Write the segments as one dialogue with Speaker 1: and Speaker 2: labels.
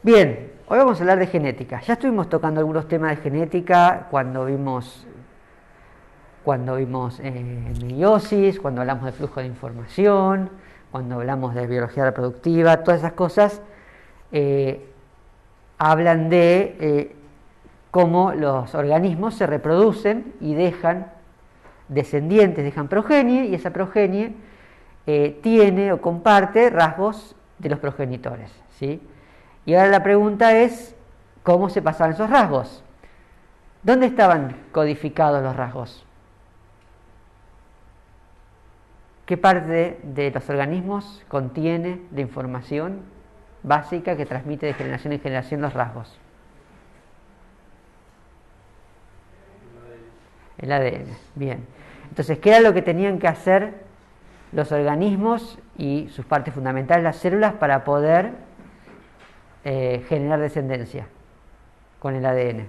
Speaker 1: Bien, hoy vamos a hablar de genética. Ya estuvimos tocando algunos temas de genética cuando vimos meiosis, cuando hablamos de flujo de información, cuando hablamos de biología reproductiva. Todas esas cosas hablan de cómo los organismos se reproducen y dejan descendientes, dejan progenie, y esa progenie tiene o comparte rasgos de los progenitores, ¿sí? Y ahora la pregunta es, ¿cómo se pasaban esos rasgos? ¿Dónde estaban codificados los rasgos? ¿Qué parte de los organismos contiene la información básica que transmite de generación en generación los rasgos? El ADN. Bien. Entonces, ¿qué era lo que tenían que hacer los organismos y sus partes fundamentales, las células, para poder generar descendencia con el ADN?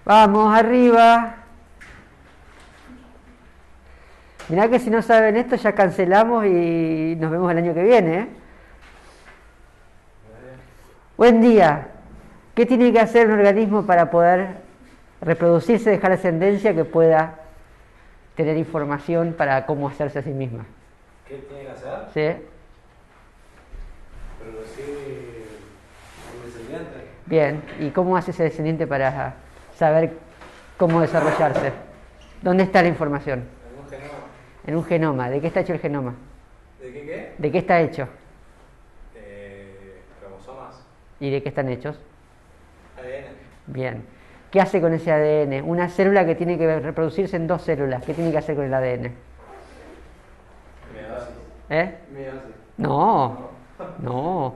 Speaker 1: Vamos, arriba. Mirá que si no saben esto ya cancelamos y nos vemos el año que viene, ¿eh? Buen día. ¿Qué tiene que hacer un organismo para poder reproducirse, dejar descendencia que pueda tener información para cómo hacerse a sí misma?
Speaker 2: ¿Qué tiene que hacer?
Speaker 1: ¿Sí?
Speaker 2: Producir un descendiente.
Speaker 1: Bien. ¿Y cómo hace ese descendiente para saber cómo desarrollarse? ¿Dónde está la información?
Speaker 2: En un genoma.
Speaker 1: En un genoma. ¿De qué está hecho el genoma?
Speaker 2: ¿De qué?
Speaker 1: ¿De qué está hecho?
Speaker 2: Cromosomas.
Speaker 1: ¿Y de qué están hechos?
Speaker 2: ADN.
Speaker 1: Bien. ¿Qué hace con ese ADN? Una célula que tiene que reproducirse en dos células. ¿Qué tiene que hacer con el ADN?
Speaker 2: Meiosis.
Speaker 1: Meiosis. No.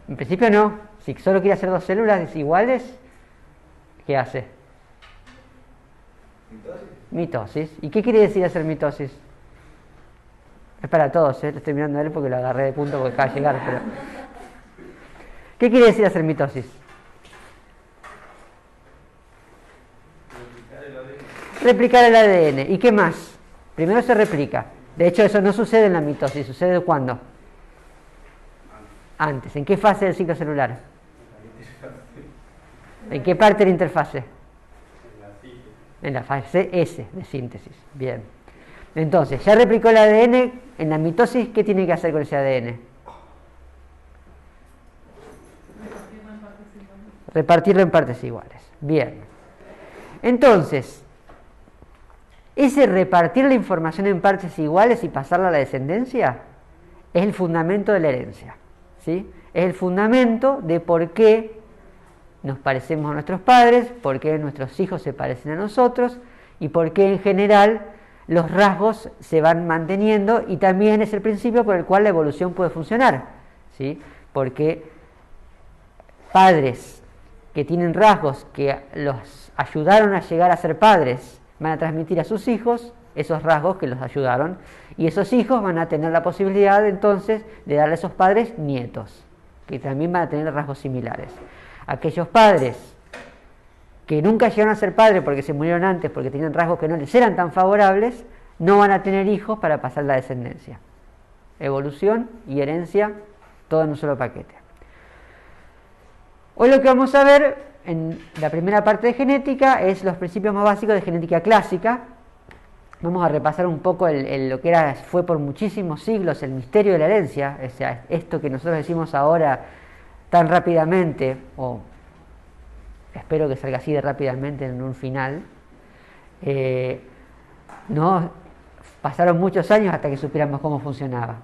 Speaker 1: En principio no. Si solo quiere hacer dos células desiguales, ¿qué hace? Mitosis. ¿Y qué quiere decir hacer mitosis? Es para todos, ¿eh? Lo estoy mirando a él porque lo agarré de punto porque acaba de llegar, pero... ¿Qué quiere decir hacer mitosis? Replicar el ADN. ¿Y qué más? Primero se replica. De hecho, eso no sucede en la mitosis. ¿Sucede cuándo? Antes. ¿En qué fase del ciclo celular? ¿En qué parte de la interfase? En la fase S de síntesis. Bien. Entonces, ya replicó el ADN. En la mitosis, ¿qué tiene que hacer con ese ADN? Repartirlo en partes iguales. Bien. Entonces, ese repartir la información en partes iguales y pasarla a la descendencia es el fundamento de la herencia, ¿sí? Es el fundamento de por qué nos parecemos a nuestros padres, por qué nuestros hijos se parecen a nosotros y por qué en general los rasgos se van manteniendo, y también es el principio por el cual la evolución puede funcionar, ¿sí? Porque padres que tienen rasgos que los ayudaron a llegar a ser padres van a transmitir a sus hijos esos rasgos que los ayudaron, y esos hijos van a tener la posibilidad entonces de darle a esos padres nietos que también van a tener rasgos similares. Aquellos padres que nunca llegaron a ser padres porque se murieron antes, porque tenían rasgos que no les eran tan favorables, no van a tener hijos para pasar la descendencia. Evolución y herencia, todo en un solo paquete. Hoy lo que vamos a ver en la primera parte de genética es los principios más básicos de genética clásica. Vamos a repasar un poco lo que fue por muchísimos siglos el misterio de la herencia, o sea, esto que nosotros decimos ahora tan rápidamente, o espero que salga así de rápidamente en un final, no pasaron muchos años hasta que supiéramos cómo funcionaba.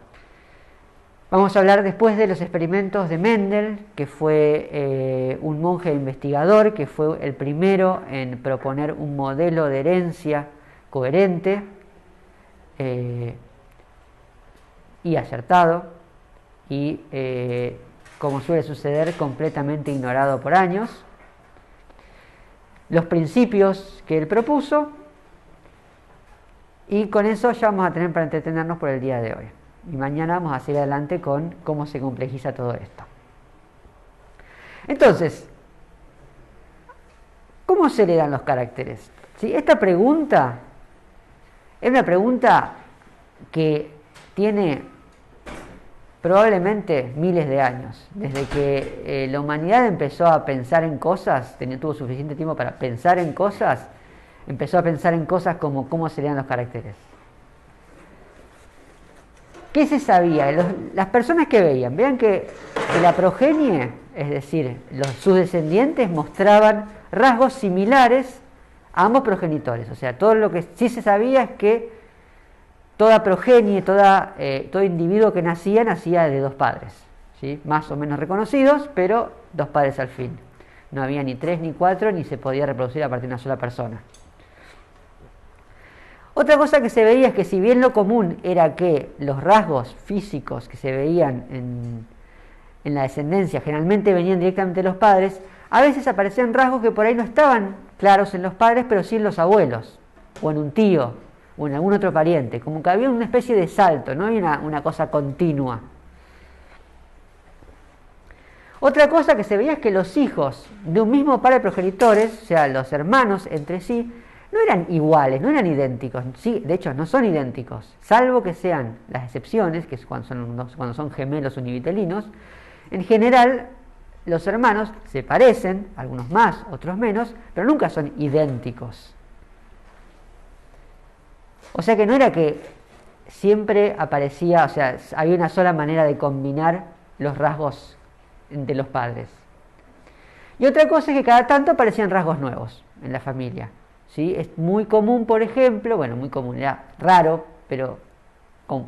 Speaker 1: Vamos a hablar después de los experimentos de Mendel, que fue un monje investigador, que fue el primero en proponer un modelo de herencia coherente y acertado, y como suele suceder, completamente ignorado por años. Los principios que él propuso, y con eso ya vamos a tener para entretenernos por el día de hoy. Y mañana vamos a seguir adelante con cómo se complejiza todo esto. Entonces, ¿cómo se le dan los caracteres? ¿Sí? Esta pregunta Es una pregunta que tiene probablemente miles de años. Desde que la humanidad empezó a pensar en cosas, tuvo suficiente tiempo para pensar en cosas, empezó a pensar en cosas como cómo serían los caracteres. ¿Qué se sabía? Las personas que veían que la progenie, es decir, sus descendientes mostraban rasgos similares a ambos progenitores. O sea, todo lo que sí se sabía es que toda progenie, todo individuo que nacía de dos padres, ¿sí? Más o menos reconocidos, pero dos padres al fin. No había ni 3 ni 4, ni se podía reproducir a partir de una sola persona. Otra cosa que se veía es que si bien lo común era que los rasgos físicos que se veían en la descendencia generalmente venían directamente de los padres, a veces aparecían rasgos que por ahí no estaban claros en los padres, pero sí en los abuelos, o en un tío, o en algún otro pariente, como que había una especie de salto, no había una cosa continua. Otra cosa que se veía es que los hijos de un mismo par de progenitores, o sea, los hermanos entre sí, no eran iguales, no eran idénticos. Sí, de hecho, no son idénticos, salvo que sean las excepciones, que es cuando son gemelos univitelinos. En general, los hermanos se parecen, algunos más, otros menos, pero nunca son idénticos. O sea que no era que siempre aparecía, o sea, había una sola manera de combinar los rasgos de los padres. Y otra cosa es que cada tanto aparecían rasgos nuevos en la familia. ¿Sí? Es muy común, por ejemplo, muy común, era raro, pero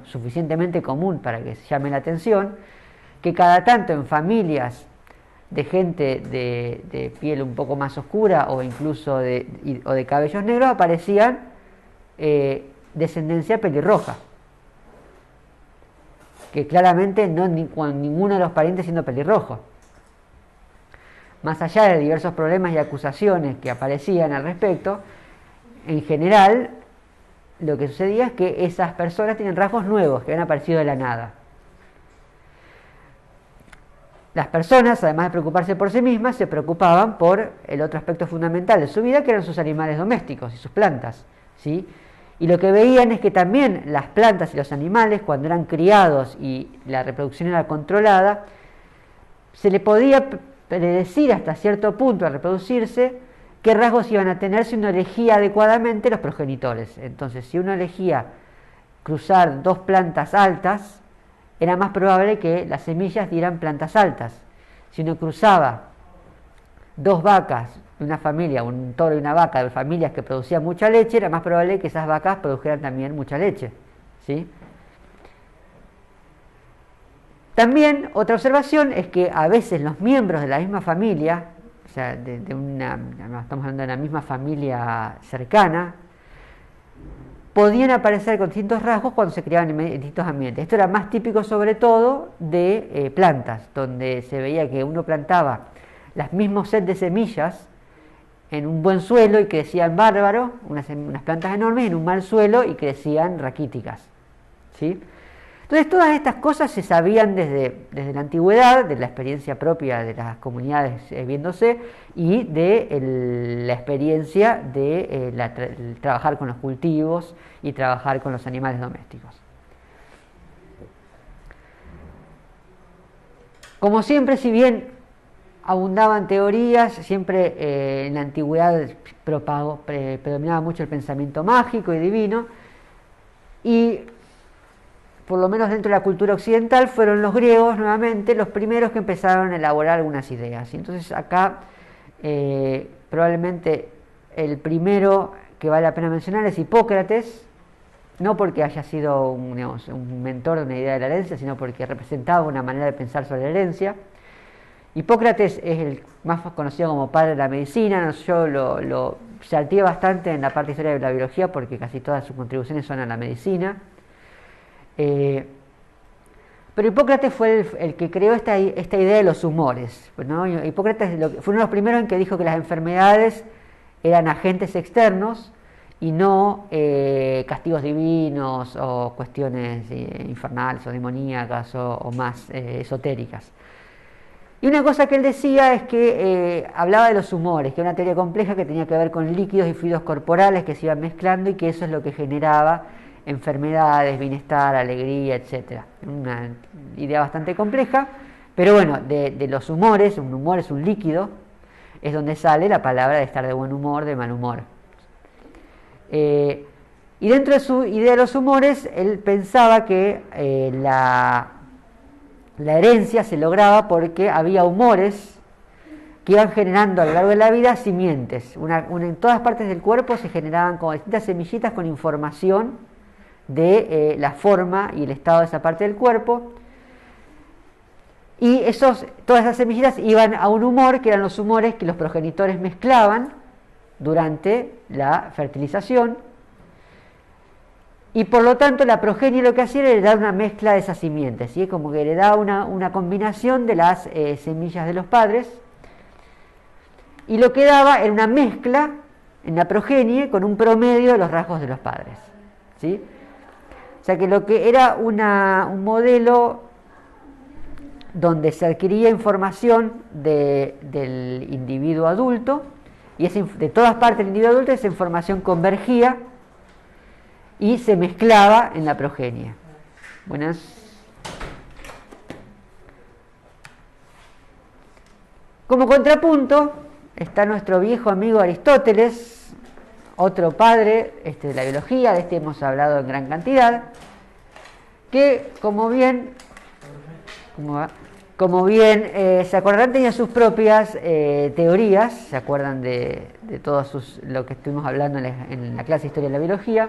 Speaker 1: suficientemente común para que se llame la atención, que cada tanto en familias de gente de piel un poco más oscura o incluso de cabellos negros aparecían descendencia pelirroja, que claramente con ninguno de los parientes siendo pelirrojo. Más allá de diversos problemas y acusaciones que aparecían al respecto, en general lo que sucedía es que esas personas tienen rasgos nuevos que habían aparecido de la nada. Las personas, además de preocuparse por sí mismas, se preocupaban por el otro aspecto fundamental de su vida, que eran sus animales domésticos y sus plantas, ¿sí? Y lo que veían es que también las plantas y los animales, cuando eran criados y la reproducción era controlada, se le podía predecir hasta cierto punto al reproducirse qué rasgos iban a tener si uno elegía adecuadamente los progenitores. Entonces, si uno elegía cruzar dos plantas altas, era más probable que las semillas dieran plantas altas. Si uno cruzaba dos vacas de una familia, un toro y una vaca de familias que producían mucha leche, era más probable que esas vacas produjeran también mucha leche, ¿sí? También otra observación es que a veces los miembros de la misma familia, o sea, estamos hablando de una misma familia cercana, podían aparecer con distintos rasgos cuando se criaban en distintos ambientes. Esto era más típico sobre todo de plantas, donde se veía que uno plantaba los mismos set de semillas en un buen suelo y crecían bárbaro, unas plantas enormes, en un mal suelo y crecían raquíticas, ¿sí? Entonces todas estas cosas se sabían desde la antigüedad, de la experiencia propia de las comunidades viéndose y de la experiencia de trabajar con los cultivos y trabajar con los animales domésticos. Como siempre, si bien abundaban teorías, siempre en la antigüedad predominaba mucho el pensamiento mágico y divino, y por lo menos dentro de la cultura occidental fueron los griegos nuevamente los primeros que empezaron a elaborar algunas ideas. Y entonces acá probablemente el primero que vale la pena mencionar es Hipócrates, no porque haya sido un mentor de una idea de la herencia, sino porque representaba una manera de pensar sobre la herencia. Hipócrates es el más conocido como padre de la medicina. Yo lo salteé bastante en la parte de historia de la biología porque casi todas sus contribuciones son a la medicina. Pero Hipócrates fue el que creó esta idea de los humores, ¿no? Hipócrates fue uno de los primeros en que dijo que las enfermedades eran agentes externos y no castigos divinos o cuestiones infernales o demoníacas o más esotéricas. Y una cosa que él decía es que hablaba de los humores, que era una teoría compleja que tenía que ver con líquidos y fluidos corporales que se iban mezclando y que eso es lo que generaba enfermedades, bienestar, alegría, etc. Una idea bastante compleja, pero bueno, de los humores, un humor es un líquido, es donde sale la palabra de estar de buen humor, de mal humor. Y dentro de su idea de los humores, él pensaba que la herencia se lograba porque había humores que iban generando a lo largo de la vida simientes. En todas partes del cuerpo se generaban como distintas semillitas con información de la forma y el estado de esa parte del cuerpo. Y todas esas semillitas iban a un humor, que eran los humores que los progenitores mezclaban durante la fertilización. Y por lo tanto la progenie lo que hacía era heredar una mezcla de esas simientes, ¿sí? Como que heredaba una combinación de las semillas de los padres, y lo que daba era una mezcla en la progenie con un promedio de los rasgos de los padres, ¿sí? O sea que lo que era un modelo donde se adquiría información del individuo adulto, y de todas partes del individuo adulto esa información convergía y se mezclaba en la progenie. Buenas. Como contrapunto está nuestro viejo amigo Aristóteles, otro padre de la biología, de este hemos hablado en gran cantidad, que como bien se acordarán, tenía sus propias teorías, se acuerdan de todo lo que estuvimos hablando en la clase de Historia de la Biología.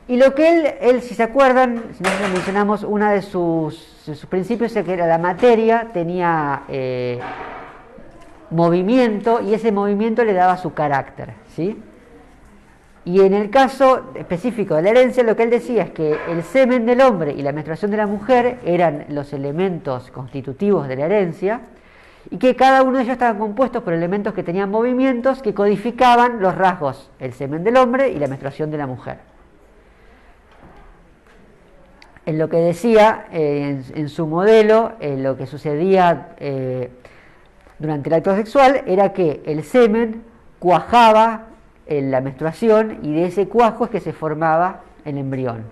Speaker 1: Y lo que él, si se acuerdan, si nosotros mencionamos, uno de sus principios es que la materia tenía movimiento, y ese movimiento le daba su carácter, ¿sí? Y en el caso específico de la herencia, lo que él decía es que el semen del hombre y la menstruación de la mujer eran los elementos constitutivos de la herencia, y que cada uno de ellos estaban compuestos por elementos que tenían movimientos que codificaban los rasgos, el semen del hombre y la menstruación de la mujer. En lo que decía, en su modelo, lo que sucedía durante el acto sexual era que el semen cuajaba en la menstruación, y de ese cuajo es que se formaba el embrión.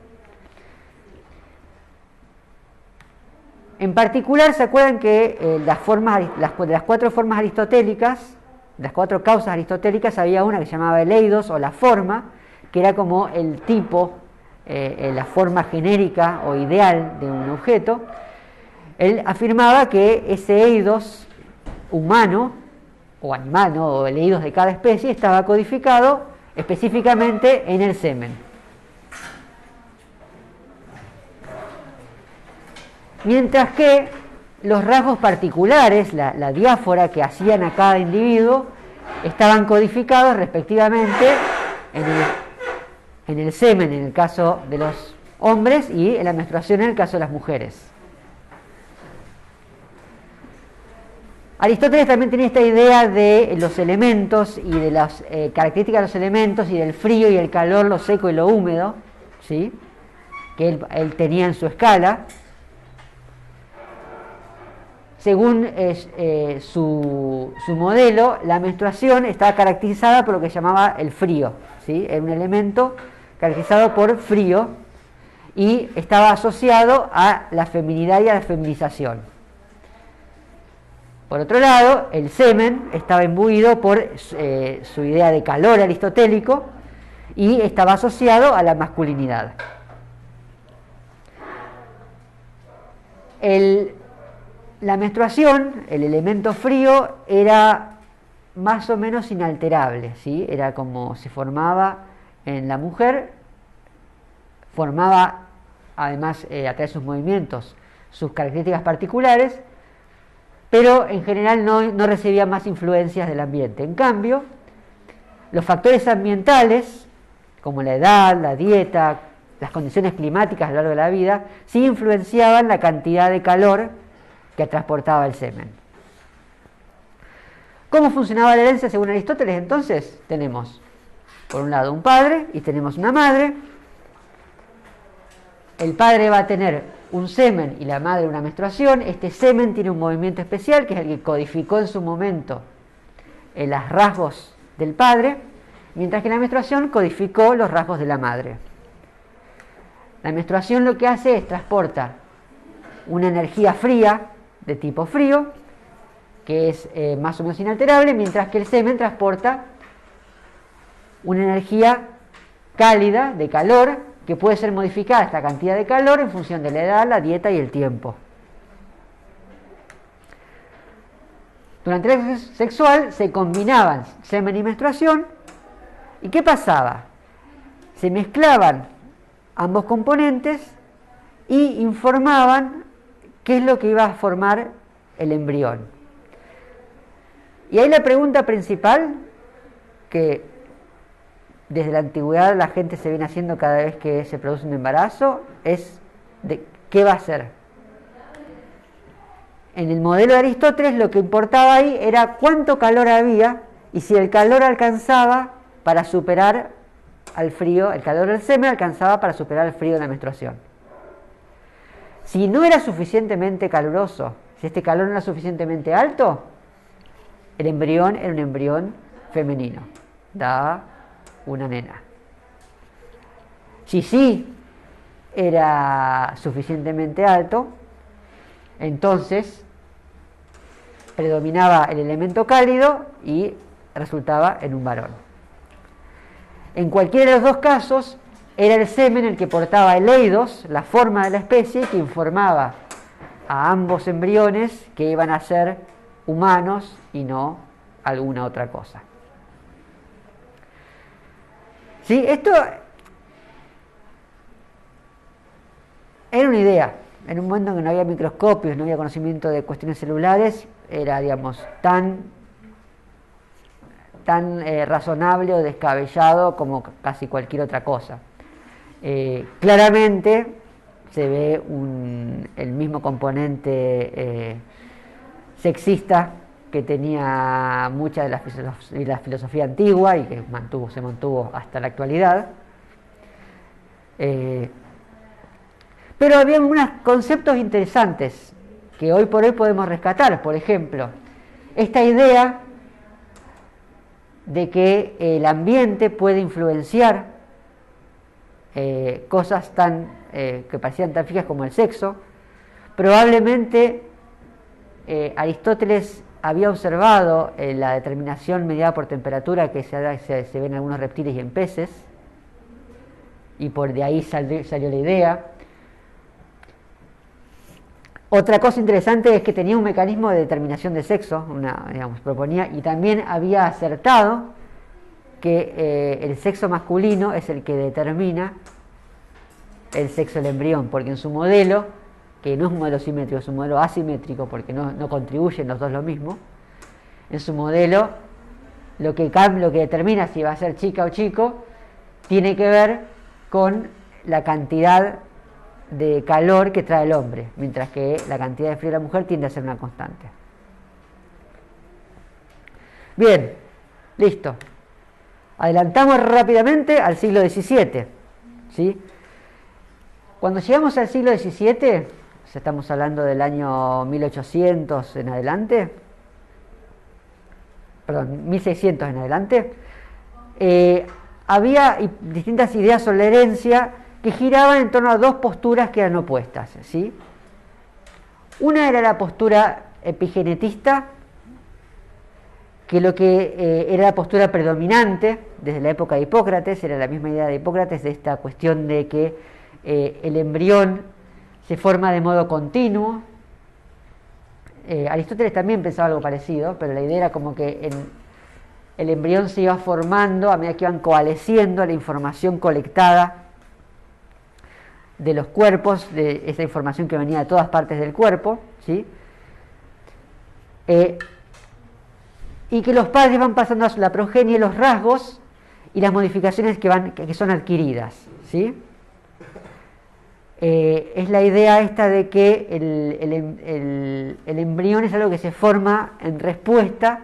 Speaker 1: En particular, ¿se acuerdan que de las 4 formas aristotélicas, las 4 causas aristotélicas, había una que se llamaba el eidos o la forma, que era como el tipo, la forma genérica o ideal de un objeto? Él afirmaba que ese eidos humano o animal, ¿no?, o el eidos de cada especie estaba codificado específicamente en el semen. Mientras que los rasgos particulares, la diáfora que hacían a cada individuo, estaban codificados respectivamente en el semen en el caso de los hombres y en la menstruación en el caso de las mujeres. Aristóteles también tenía esta idea de los elementos y de las características de los elementos y del frío y el calor, lo seco y lo húmedo, ¿sí?, que él tenía en su escala. Según su modelo, la menstruación estaba caracterizada por lo que llamaba el frío, ¿sí? Era un elemento caracterizado por frío y estaba asociado a la feminidad y a la feminización. Por otro lado, el semen estaba imbuido por su idea de calor aristotélico y estaba asociado a la masculinidad. La menstruación, el elemento frío, era más o menos inalterable, ¿sí? Era como se formaba en la mujer, formaba además a través de sus movimientos sus características particulares, pero en general no recibía más influencias del ambiente. En cambio, los factores ambientales, como la edad, la dieta, las condiciones climáticas a lo largo de la vida, sí influenciaban la cantidad de calor que transportaba el semen. ¿Cómo funcionaba la herencia según Aristóteles? Entonces tenemos por un lado un padre y tenemos una madre, el padre va a tener un semen y la madre una menstruación. Este semen tiene un movimiento especial, que es el que codificó en su momento los rasgos del padre, mientras que la menstruación codificó los rasgos de la madre. La menstruación lo que hace es transporta una energía fría, de tipo frío, que es más o menos inalterable, mientras que el semen transporta una energía cálida, de calor, que puede ser modificada esta cantidad de calor en función de la edad, la dieta y el tiempo. Durante el acto sexual se combinaban semen y menstruación. ¿Y qué pasaba? Se mezclaban ambos componentes y informaban qué es lo que iba a formar el embrión. Y ahí la pregunta principal, que desde la antigüedad la gente se viene haciendo cada vez que se produce un embarazo, es de qué va a ser. En el modelo de Aristóteles lo que importaba ahí era cuánto calor había y si el calor alcanzaba para superar al frío, el calor del semen alcanzaba para superar el frío de la menstruación. Si no era suficientemente caluroso, si este calor no era suficientemente alto, el embrión era un embrión femenino, daba una nena. Si sí era suficientemente alto, entonces predominaba el elemento cálido y resultaba en un varón. En cualquiera de los dos casos, era el semen el que portaba el eidos, la forma de la especie, que informaba a ambos embriones que iban a ser humanos y no alguna otra cosa. ¿Sí? Esto era una idea. En un momento en que no había microscopios, no había conocimiento de cuestiones celulares, era, digamos, tan razonable o descabellado como casi cualquier otra cosa. Claramente se ve el mismo componente sexista que tenía mucha de la filosofía antigua y que se mantuvo hasta la actualidad. Pero había unos conceptos interesantes que hoy por hoy podemos rescatar. Por ejemplo, esta idea de que el ambiente puede influenciar cosas que parecían tan fijas como el sexo. Probablemente Aristóteles había observado la determinación mediada por temperatura que se ve en algunos reptiles y en peces, y por de ahí salió la idea. Otra cosa interesante es que tenía un mecanismo de determinación de sexo, proponía, y también había acertado que el sexo masculino es el que determina el sexo del embrión, porque en su modelo, que no es un modelo simétrico, es un modelo asimétrico, porque no contribuyen los dos lo mismo, en su modelo lo que determina si va a ser chica o chico tiene que ver con la cantidad de calor que trae el hombre, mientras que la cantidad de frío de la mujer tiende a ser una constante. Bien, listo. Adelantamos rápidamente al siglo XVII, ¿sí? Cuando llegamos al siglo XVII, estamos hablando del año 1800 en adelante, perdón, 1600 en adelante, había distintas ideas sobre la herencia que giraban en torno a dos posturas que eran opuestas, ¿sí? Una era la postura epigenetista, que era la postura predominante desde la época de Hipócrates, era la misma idea de Hipócrates, de esta cuestión de que el embrión se forma de modo continuo. Aristóteles también pensaba algo parecido, pero la idea era como que el embrión se iba formando a medida que iban coalesciendo la información colectada de los cuerpos, de esa información que venía de todas partes del cuerpo, ¿sí? Y que los padres van pasando a la progenie los rasgos y las modificaciones que son adquiridas, ¿sí? Es la idea esta de que el embrión es algo que se forma en respuesta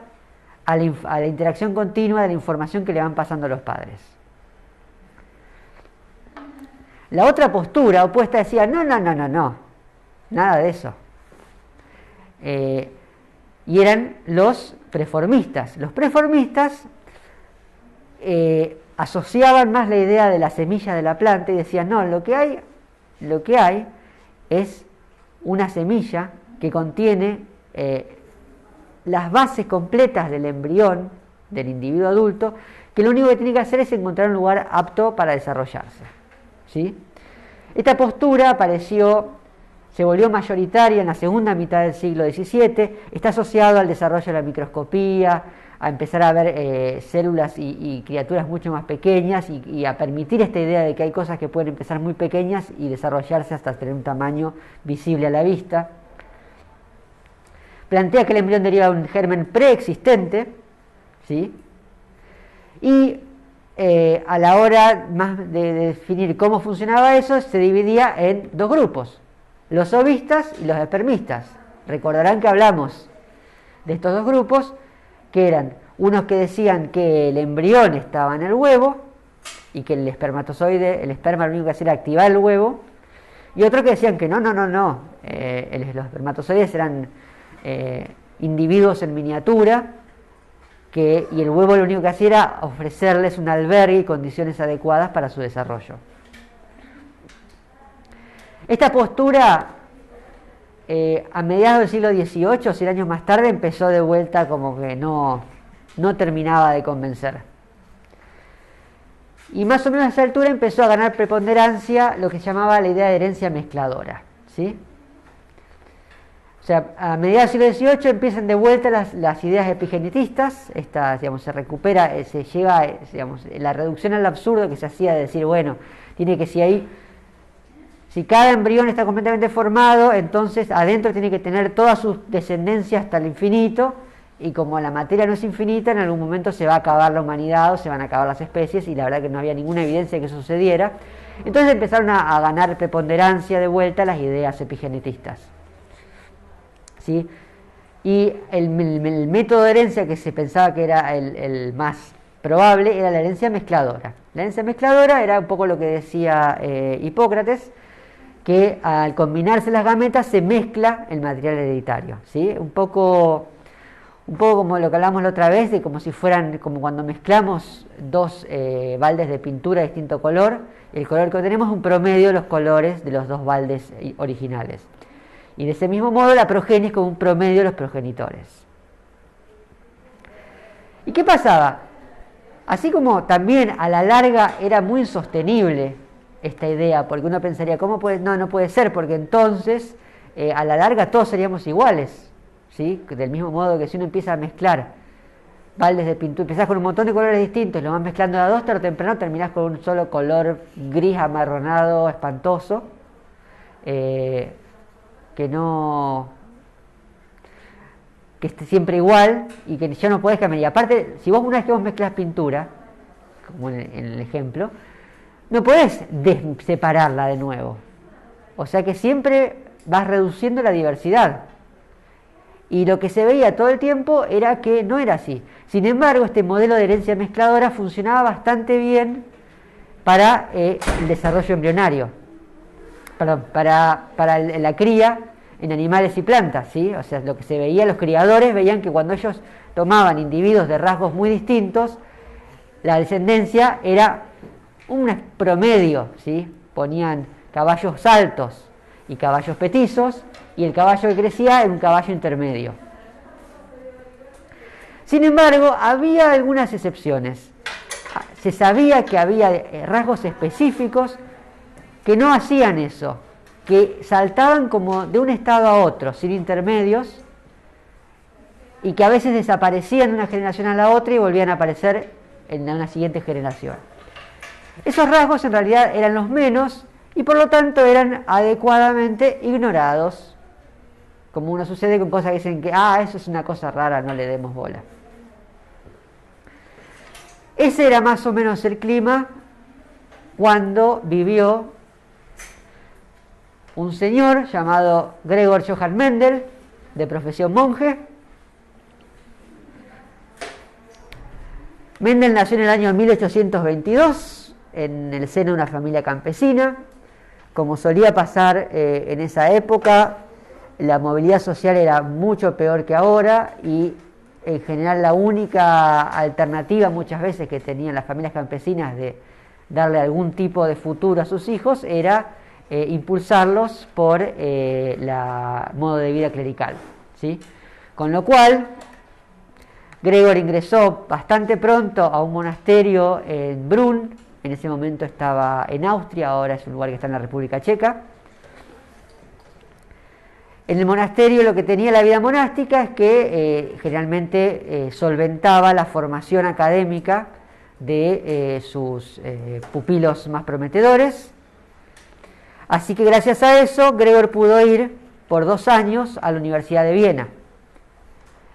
Speaker 1: a la interacción continua de la información que le van pasando a los padres. La otra postura opuesta decía, no, nada de eso. Y eran los preformistas. Los preformistas asociaban más la idea de la semilla de la planta y decían, no, lo que hay es una semilla que contiene las bases completas del embrión del individuo adulto, que lo único que tiene que hacer es encontrar un lugar apto para desarrollarse, ¿sí? Esta postura se volvió mayoritaria en la segunda mitad del siglo XVII, está asociado al desarrollo de la microscopía, a empezar a ver células y criaturas mucho más pequeñas y a permitir esta idea de que hay cosas que pueden empezar muy pequeñas y desarrollarse hasta tener un tamaño visible a la vista. Plantea que el embrión deriva de un germen preexistente, ¿sí? Y a la hora más de definir cómo funcionaba eso, se dividía en dos grupos, los ovistas y los espermistas. Recordarán que hablamos de estos dos grupos, que eran unos que decían que el embrión estaba en el huevo y que el esperma lo único que hacía era activar el huevo, y otros que decían que no, los espermatozoides eran individuos en miniatura, y el huevo lo único que hacía era ofrecerles un albergue y condiciones adecuadas para su desarrollo. Esta postura a mediados del siglo XVIII, 100 años más tarde, empezó de vuelta como que no terminaba de convencer. Y más o menos a esa altura empezó a ganar preponderancia lo que se llamaba la idea de herencia mezcladora, ¿sí? O sea, a mediados del siglo XVIII empiezan de vuelta las ideas epigenetistas, se recupera, se llega, la reducción al absurdo que se hacía de decir, bueno, si cada embrión está completamente formado, entonces adentro tiene que tener toda su descendencia hasta el infinito, y como la materia no es infinita, en algún momento se va a acabar la humanidad o se van a acabar las especies, y la verdad que no había ninguna evidencia de que eso sucediera. Entonces empezaron a ganar preponderancia de vuelta las ideas epigenetistas, ¿sí? Y el método de herencia que se pensaba que era el más probable era la herencia mezcladora. La herencia mezcladora era un poco lo que decía Hipócrates, que al combinarse las gametas se mezcla el material hereditario, ¿sí? Un poco como lo que hablamos la otra vez, de como si fueran, como cuando mezclamos dos baldes de pintura de distinto color, el color que obtenemos es un promedio de los colores de los dos baldes originales. Y de ese mismo modo la progenie es como un promedio de los progenitores. ¿Y qué pasaba? Así como también a la larga era muy insostenible esta idea, porque uno pensaría, ¿cómo puede? No puede ser, porque entonces a la larga todos seríamos iguales, ¿sí? Del mismo modo que si uno empieza a mezclar baldes de pintura, empezás con un montón de colores distintos, lo vas mezclando a dos, tarde o temprano terminás con un solo color gris amarronado, espantoso, que esté siempre igual y que ya no podés cambiar. Y aparte, si vos una vez que vos mezclas pintura, como en el ejemplo, no podés separarla de nuevo. O sea que siempre vas reduciendo la diversidad. Y lo que se veía todo el tiempo era que no era así. Sin embargo, este modelo de herencia mezcladora funcionaba bastante bien para el desarrollo embrionario, para la cría en animales y plantas, ¿sí? O sea, lo que se veía, los criadores veían que cuando ellos tomaban individuos de rasgos muy distintos, la descendencia era un promedio, ¿sí? Ponían caballos altos y caballos petizos, y el caballo que crecía era un caballo intermedio. Sin embargo, había algunas excepciones. Se sabía que había rasgos específicos que no hacían eso, que saltaban como de un estado a otro, sin intermedios, y que a veces desaparecían de una generación a la otra y volvían a aparecer en una siguiente generación. Esos rasgos en realidad eran los menos y por lo tanto eran adecuadamente ignorados, como uno sucede con cosas que dicen que eso es una cosa rara, no le demos bola. Ese era más o menos el clima cuando vivió un señor llamado Gregor Johann Mendel, de profesión monje. Mendel nació en el año 1822 en el seno de una familia campesina. como solía pasar en esa época, la movilidad social era mucho peor que ahora y en general la única alternativa muchas veces que tenían las familias campesinas de darle algún tipo de futuro a sus hijos era impulsarlos por la modo de vida clerical, ¿sí? Con lo cual Gregor ingresó bastante pronto a un monasterio en Brunn. En ese momento estaba en Austria, ahora es un lugar que está en la República Checa. En el monasterio lo que tenía la vida monástica es que generalmente solventaba la formación académica de sus pupilos más prometedores. Así que gracias a eso Gregor pudo ir por 2 años a la Universidad de Viena.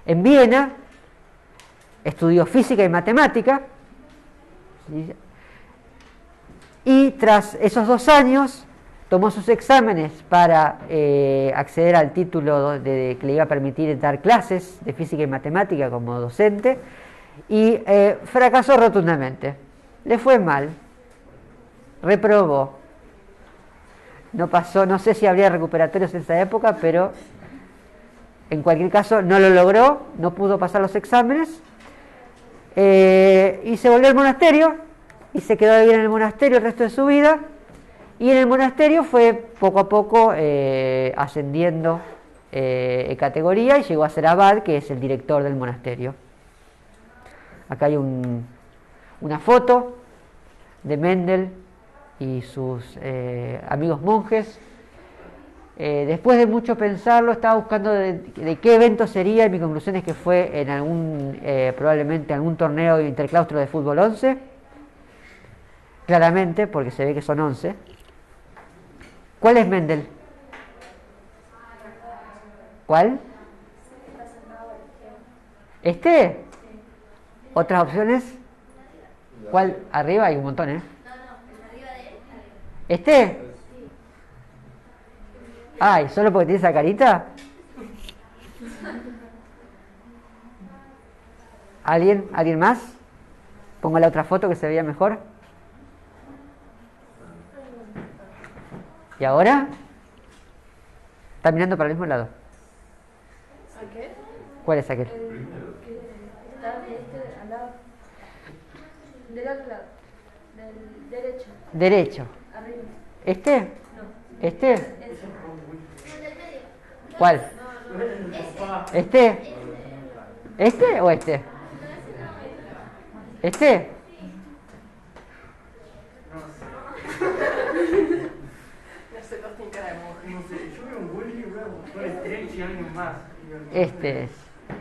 Speaker 1: En Viena estudió física y matemática, ¿sí? Y tras esos 2 años tomó sus exámenes para acceder al título que le iba a permitir dar clases de física y matemática como docente y fracasó rotundamente. Le fue mal, reprobó. No pasó, no sé si habría recuperatorios en esa época, pero en cualquier caso no lo logró, no pudo pasar los exámenes y se volvió al monasterio y se quedó a vivir en el monasterio el resto de su vida. Y en el monasterio fue poco a poco ascendiendo en categoría y llegó a ser abad, que es el director del monasterio. Acá hay una foto de Mendel y sus amigos monjes. Después de mucho pensarlo, estaba buscando de qué evento sería y mi conclusión es que fue en probablemente algún torneo interclaustro de fútbol 11. Claramente, porque se ve que son 11. ¿Cuál es Mendel? ¿Cuál? ¿Este? ¿Otras opciones? ¿Cuál? Arriba hay un montón, ¿eh? ¿Este? Ay, ¿solo porque tiene esa carita? ¿Alguien? ¿Alguien más? Pongo la otra foto que se veía mejor. ¿Y ahora? Está mirando para el mismo lado.
Speaker 3: ¿Aquel?
Speaker 1: ¿Cuál es aquel?
Speaker 3: El que está de este al lado. Del otro lado. Del derecho.
Speaker 1: Derecho.
Speaker 3: Arriba.
Speaker 1: ¿Este?
Speaker 3: No.
Speaker 1: ¿Este?
Speaker 3: Ese.
Speaker 1: ¿Cuál? ¿Este? ¿Este o este? ¿Este? Este es.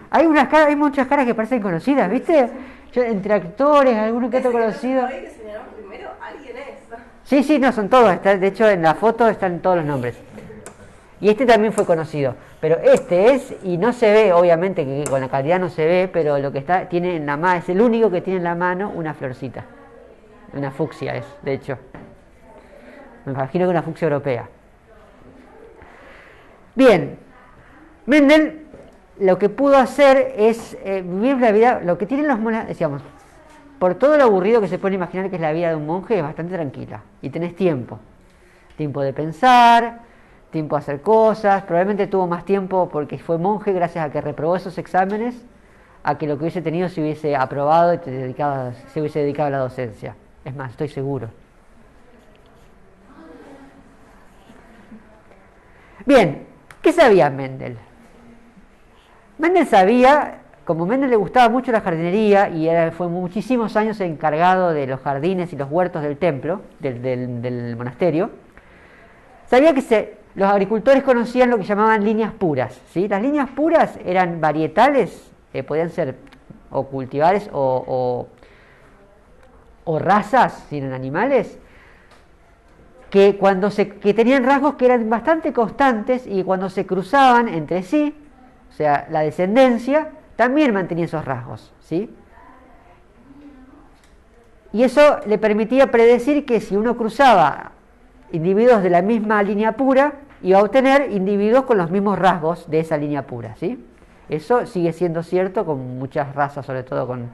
Speaker 1: Hay muchas caras que parecen conocidas, ¿viste? Entre actores, alguno que otro conocido.
Speaker 3: Hay que señalar primero, alguien es.
Speaker 1: Sí, no, son todos. De hecho, en la foto están todos los nombres. Y este también fue conocido. Pero este es, y no se ve, obviamente, que con la calidad no se ve, pero lo que tiene en la mano, es el único que tiene en la mano una florcita. Una fucsia es, de hecho. Me imagino que una fucsia europea. Bien. Mendel lo que pudo hacer es vivir la vida, lo que tienen los monasterios, decíamos, por todo lo aburrido que se puede imaginar que es la vida de un monje, es bastante tranquila. Y tenés tiempo de pensar, tiempo de hacer cosas. Probablemente tuvo más tiempo porque fue monje gracias a que reprobó esos exámenes, a que lo que hubiese tenido si hubiese aprobado y se hubiese dedicado a la docencia. Es más, estoy seguro. Bien, ¿qué sabía Mendel? Mendel sabía, como a Mendel le gustaba mucho la jardinería y fue muchísimos años encargado de los jardines y los huertos del templo, del monasterio, sabía que los agricultores conocían lo que llamaban líneas puras, ¿sí? Las líneas puras eran varietales, podían ser o cultivares o razas, si eran animales, que tenían rasgos que eran bastante constantes y cuando se cruzaban entre sí, o sea, la descendencia también mantenía esos rasgos, ¿sí? Y eso le permitía predecir que si uno cruzaba individuos de la misma línea pura, iba a obtener individuos con los mismos rasgos de esa línea pura, ¿sí? Eso sigue siendo cierto con muchas razas, sobre todo con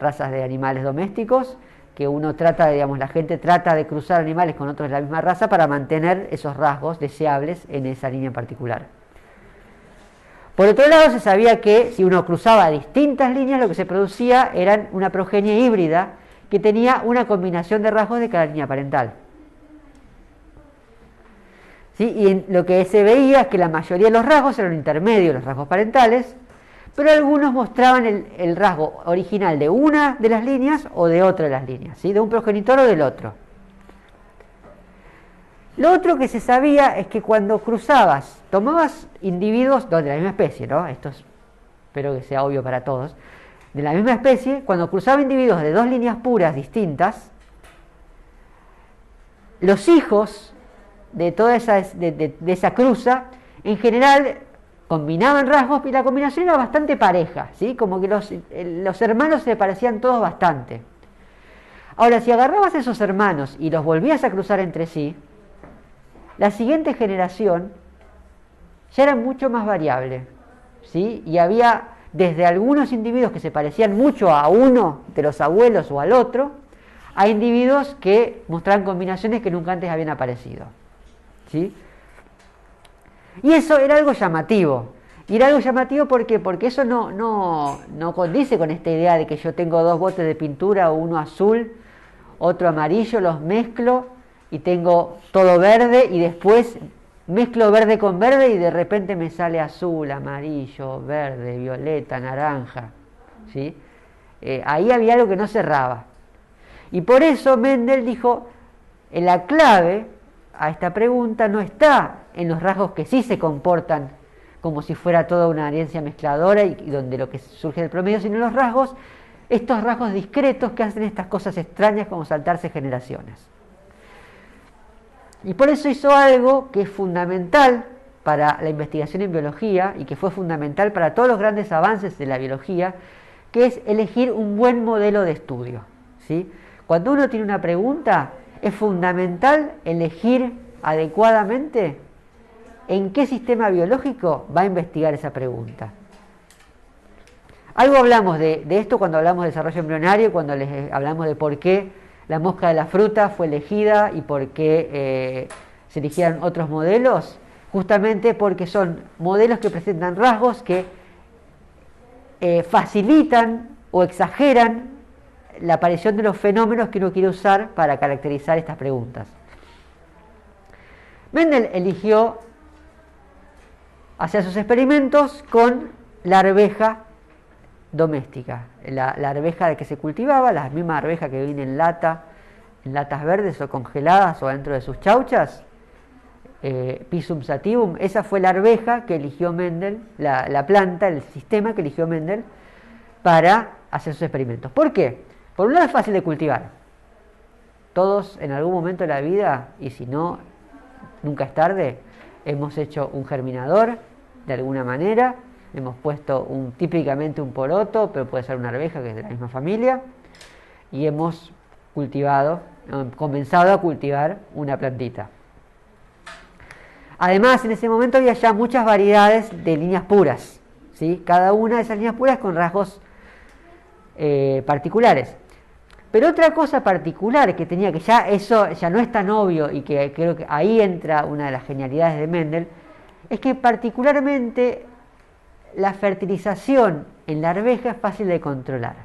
Speaker 1: razas de animales domésticos, que uno trata, digamos, la gente trata de cruzar animales con otros de la misma raza para mantener esos rasgos deseables en esa línea en particular. Por otro lado, se sabía que si uno cruzaba distintas líneas, lo que se producía era una progenie híbrida que tenía una combinación de rasgos de cada línea parental. ¿Sí? Y lo que se veía es que la mayoría de los rasgos eran intermedios, los rasgos parentales, pero algunos mostraban el rasgo original de una de las líneas o de otra de las líneas, ¿sí? De un progenitor o del otro. Lo otro que se sabía es que cuando cruzabas, tomabas individuos de la misma especie, ¿no? Esto espero que sea obvio para todos. De la misma especie, cuando cruzaba individuos de dos líneas puras distintas, los hijos de toda esa cruza, en general, combinaban rasgos y la combinación era bastante pareja, ¿sí? Como que los hermanos se parecían todos bastante. Ahora, si agarrabas a esos hermanos y los volvías a cruzar entre sí, la siguiente generación ya era mucho más variable, ¿sí? Y había desde algunos individuos que se parecían mucho a uno de los abuelos o al otro, a individuos que mostraban combinaciones que nunca antes habían aparecido, ¿sí? Y eso era algo llamativo. Y era algo llamativo porque eso no condice con esta idea de que yo tengo dos botes de pintura, uno azul, otro amarillo, los mezclo y tengo todo verde y después mezclo verde con verde y de repente me sale azul, amarillo, verde, violeta, naranja, ¿sí? Ahí había algo que no cerraba. Y por eso Mendel dijo, la clave a esta pregunta no está en los rasgos que sí se comportan como si fuera toda una herencia mezcladora y donde lo que surge del promedio, sino en los rasgos, estos rasgos discretos que hacen estas cosas extrañas como saltarse generaciones. Y por eso hizo algo que es fundamental para la investigación en biología y que fue fundamental para todos los grandes avances de la biología, que es elegir un buen modelo de estudio, ¿sí? Cuando uno tiene una pregunta, es fundamental elegir adecuadamente en qué sistema biológico va a investigar esa pregunta. Algo hablamos de esto cuando hablamos de desarrollo embrionario, cuando les hablamos de por qué la mosca de la fruta fue elegida y por qué se eligieron otros modelos, justamente porque son modelos que presentan rasgos que facilitan o exageran la aparición de los fenómenos que uno quiere usar para caracterizar estas preguntas. Mendel eligió hacer sus experimentos con la arveja doméstica, la arveja de que se cultivaba, la misma arveja que viene en latas verdes o congeladas o dentro de sus chauchas, Pisum sativum. Esa fue la arveja que eligió Mendel, la planta, el sistema que eligió Mendel para hacer sus experimentos. ¿Por qué? Por un lado es fácil de cultivar. Todos en algún momento de la vida, y si no, nunca es tarde, hemos hecho un germinador de alguna manera, hemos puesto típicamente un poroto, pero puede ser una arveja que es de la misma familia, y hemos comenzado a cultivar una plantita. Además, en ese momento había ya muchas variedades de líneas puras, ¿sí? Cada una de esas líneas puras con rasgos particulares. Pero otra cosa particular que tenía, que ya eso ya no es tan obvio y que creo que ahí entra una de las genialidades de Mendel, es que particularmente la fertilización en la arveja es fácil de controlar.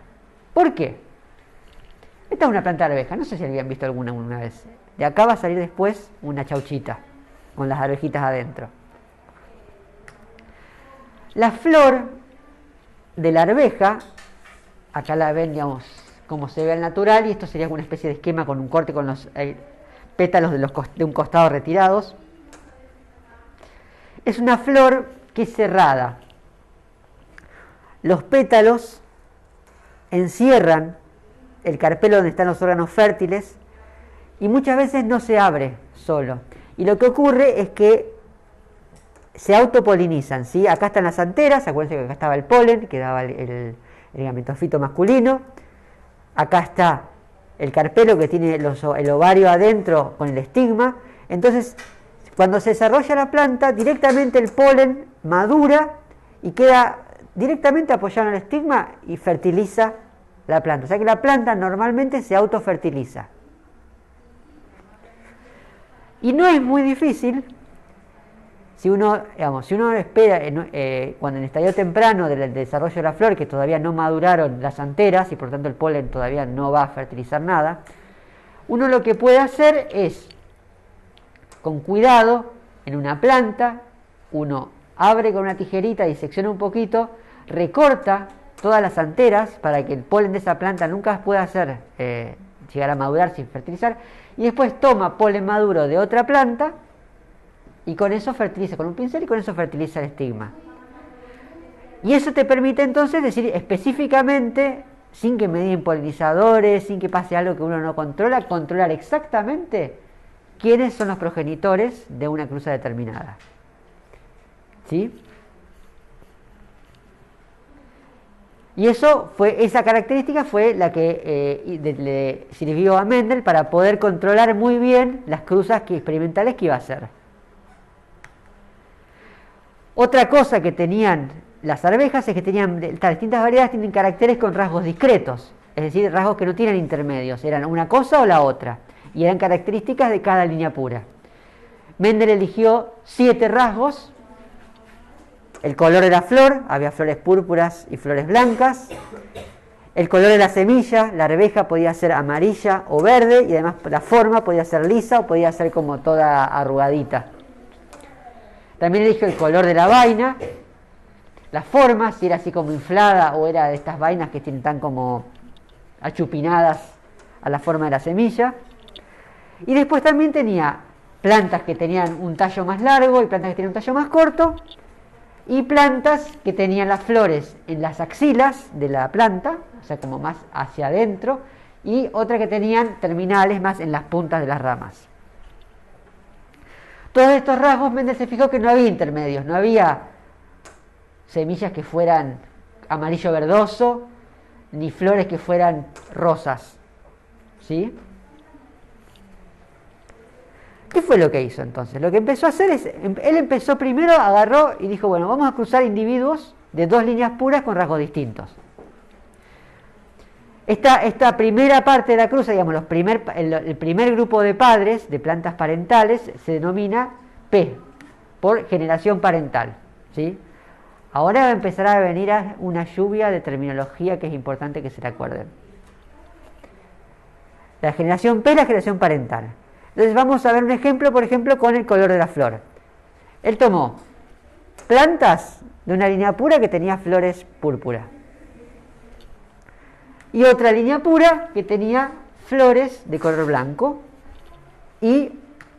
Speaker 1: ¿Por qué? Esta es una planta de arveja, no sé si habían visto alguna vez. De acá va a salir después una chauchita con las arvejitas adentro. La flor de la arveja, acá la ven, digamos, como se ve al natural, y esto sería una especie de esquema con un corte con los pétalos de un costado retirados. Es una flor que es cerrada. Los pétalos encierran el carpelo donde están los órganos fértiles y muchas veces no se abre solo. Y lo que ocurre es que se autopolinizan, ¿sí? Acá están las anteras, acuérdense que acá estaba el polen, que daba el gametofito masculino. Acá está el carpelo que tiene el ovario adentro con el estigma. Entonces, cuando se desarrolla la planta, directamente el polen madura y queda directamente apoyado en el estigma y fertiliza la planta. O sea que la planta normalmente se autofertiliza. Y no es muy difícil, si uno espera, cuando en el estadio temprano del desarrollo de la flor, que todavía no maduraron las anteras y por tanto el polen todavía no va a fertilizar nada, uno lo que puede hacer es, con cuidado, en una planta, uno abre con una tijerita, disecciona un poquito, recorta todas las anteras para que el polen de esa planta nunca pueda llegar a madurar sin fertilizar, y después toma polen maduro de otra planta y con eso fertiliza con un pincel y con eso fertiliza el estigma. Y eso te permite entonces decir específicamente, sin que medien polinizadores, sin que pase algo que uno no controla, controlar exactamente quiénes son los progenitores de una cruza determinada. ¿Sí? Y esa característica fue la que le sirvió a Mendel para poder controlar muy bien las cruzas experimentales que iba a hacer. Otra cosa que tenían las arvejas es que estas distintas variedades tienen caracteres con rasgos discretos, es decir, rasgos que no tienen intermedios, eran una cosa o la otra, y eran características de cada línea pura. Mendel eligió 7 rasgos. El color de la flor, había flores púrpuras y flores blancas. El color de la semilla, la arveja podía ser amarilla o verde, y además la forma podía ser lisa o podía ser como toda arrugadita. También eligió el color de la vaina, la forma, si era así como inflada o era de estas vainas que tienen tan como achupinadas a la forma de la semilla. Y después también tenía plantas que tenían un tallo más largo y plantas que tenían un tallo más corto, y plantas que tenían las flores en las axilas de la planta, o sea, como más hacia adentro, y otras que tenían terminales más en las puntas de las ramas. Todos estos rasgos, Mendel se fijó que no había intermedios, no había semillas que fueran amarillo verdoso, ni flores que fueran rosas. ¿Sí? ¿Qué fue lo que hizo entonces? Lo que empezó a hacer es, él empezó primero, agarró y dijo, bueno, vamos a cruzar individuos de 2 líneas puras con rasgos distintos. Esta primera parte de la cruza, digamos, el primer grupo de padres de plantas parentales se denomina P, por generación parental. ¿Sí? Ahora va a empezar a venir una lluvia de terminología que es importante que se la acuerden. La generación P es la generación parental. Entonces vamos a ver un ejemplo, por ejemplo, con el color de la flor. Él tomó plantas de una línea pura que tenía flores púrpura y otra línea pura que tenía flores de color blanco, y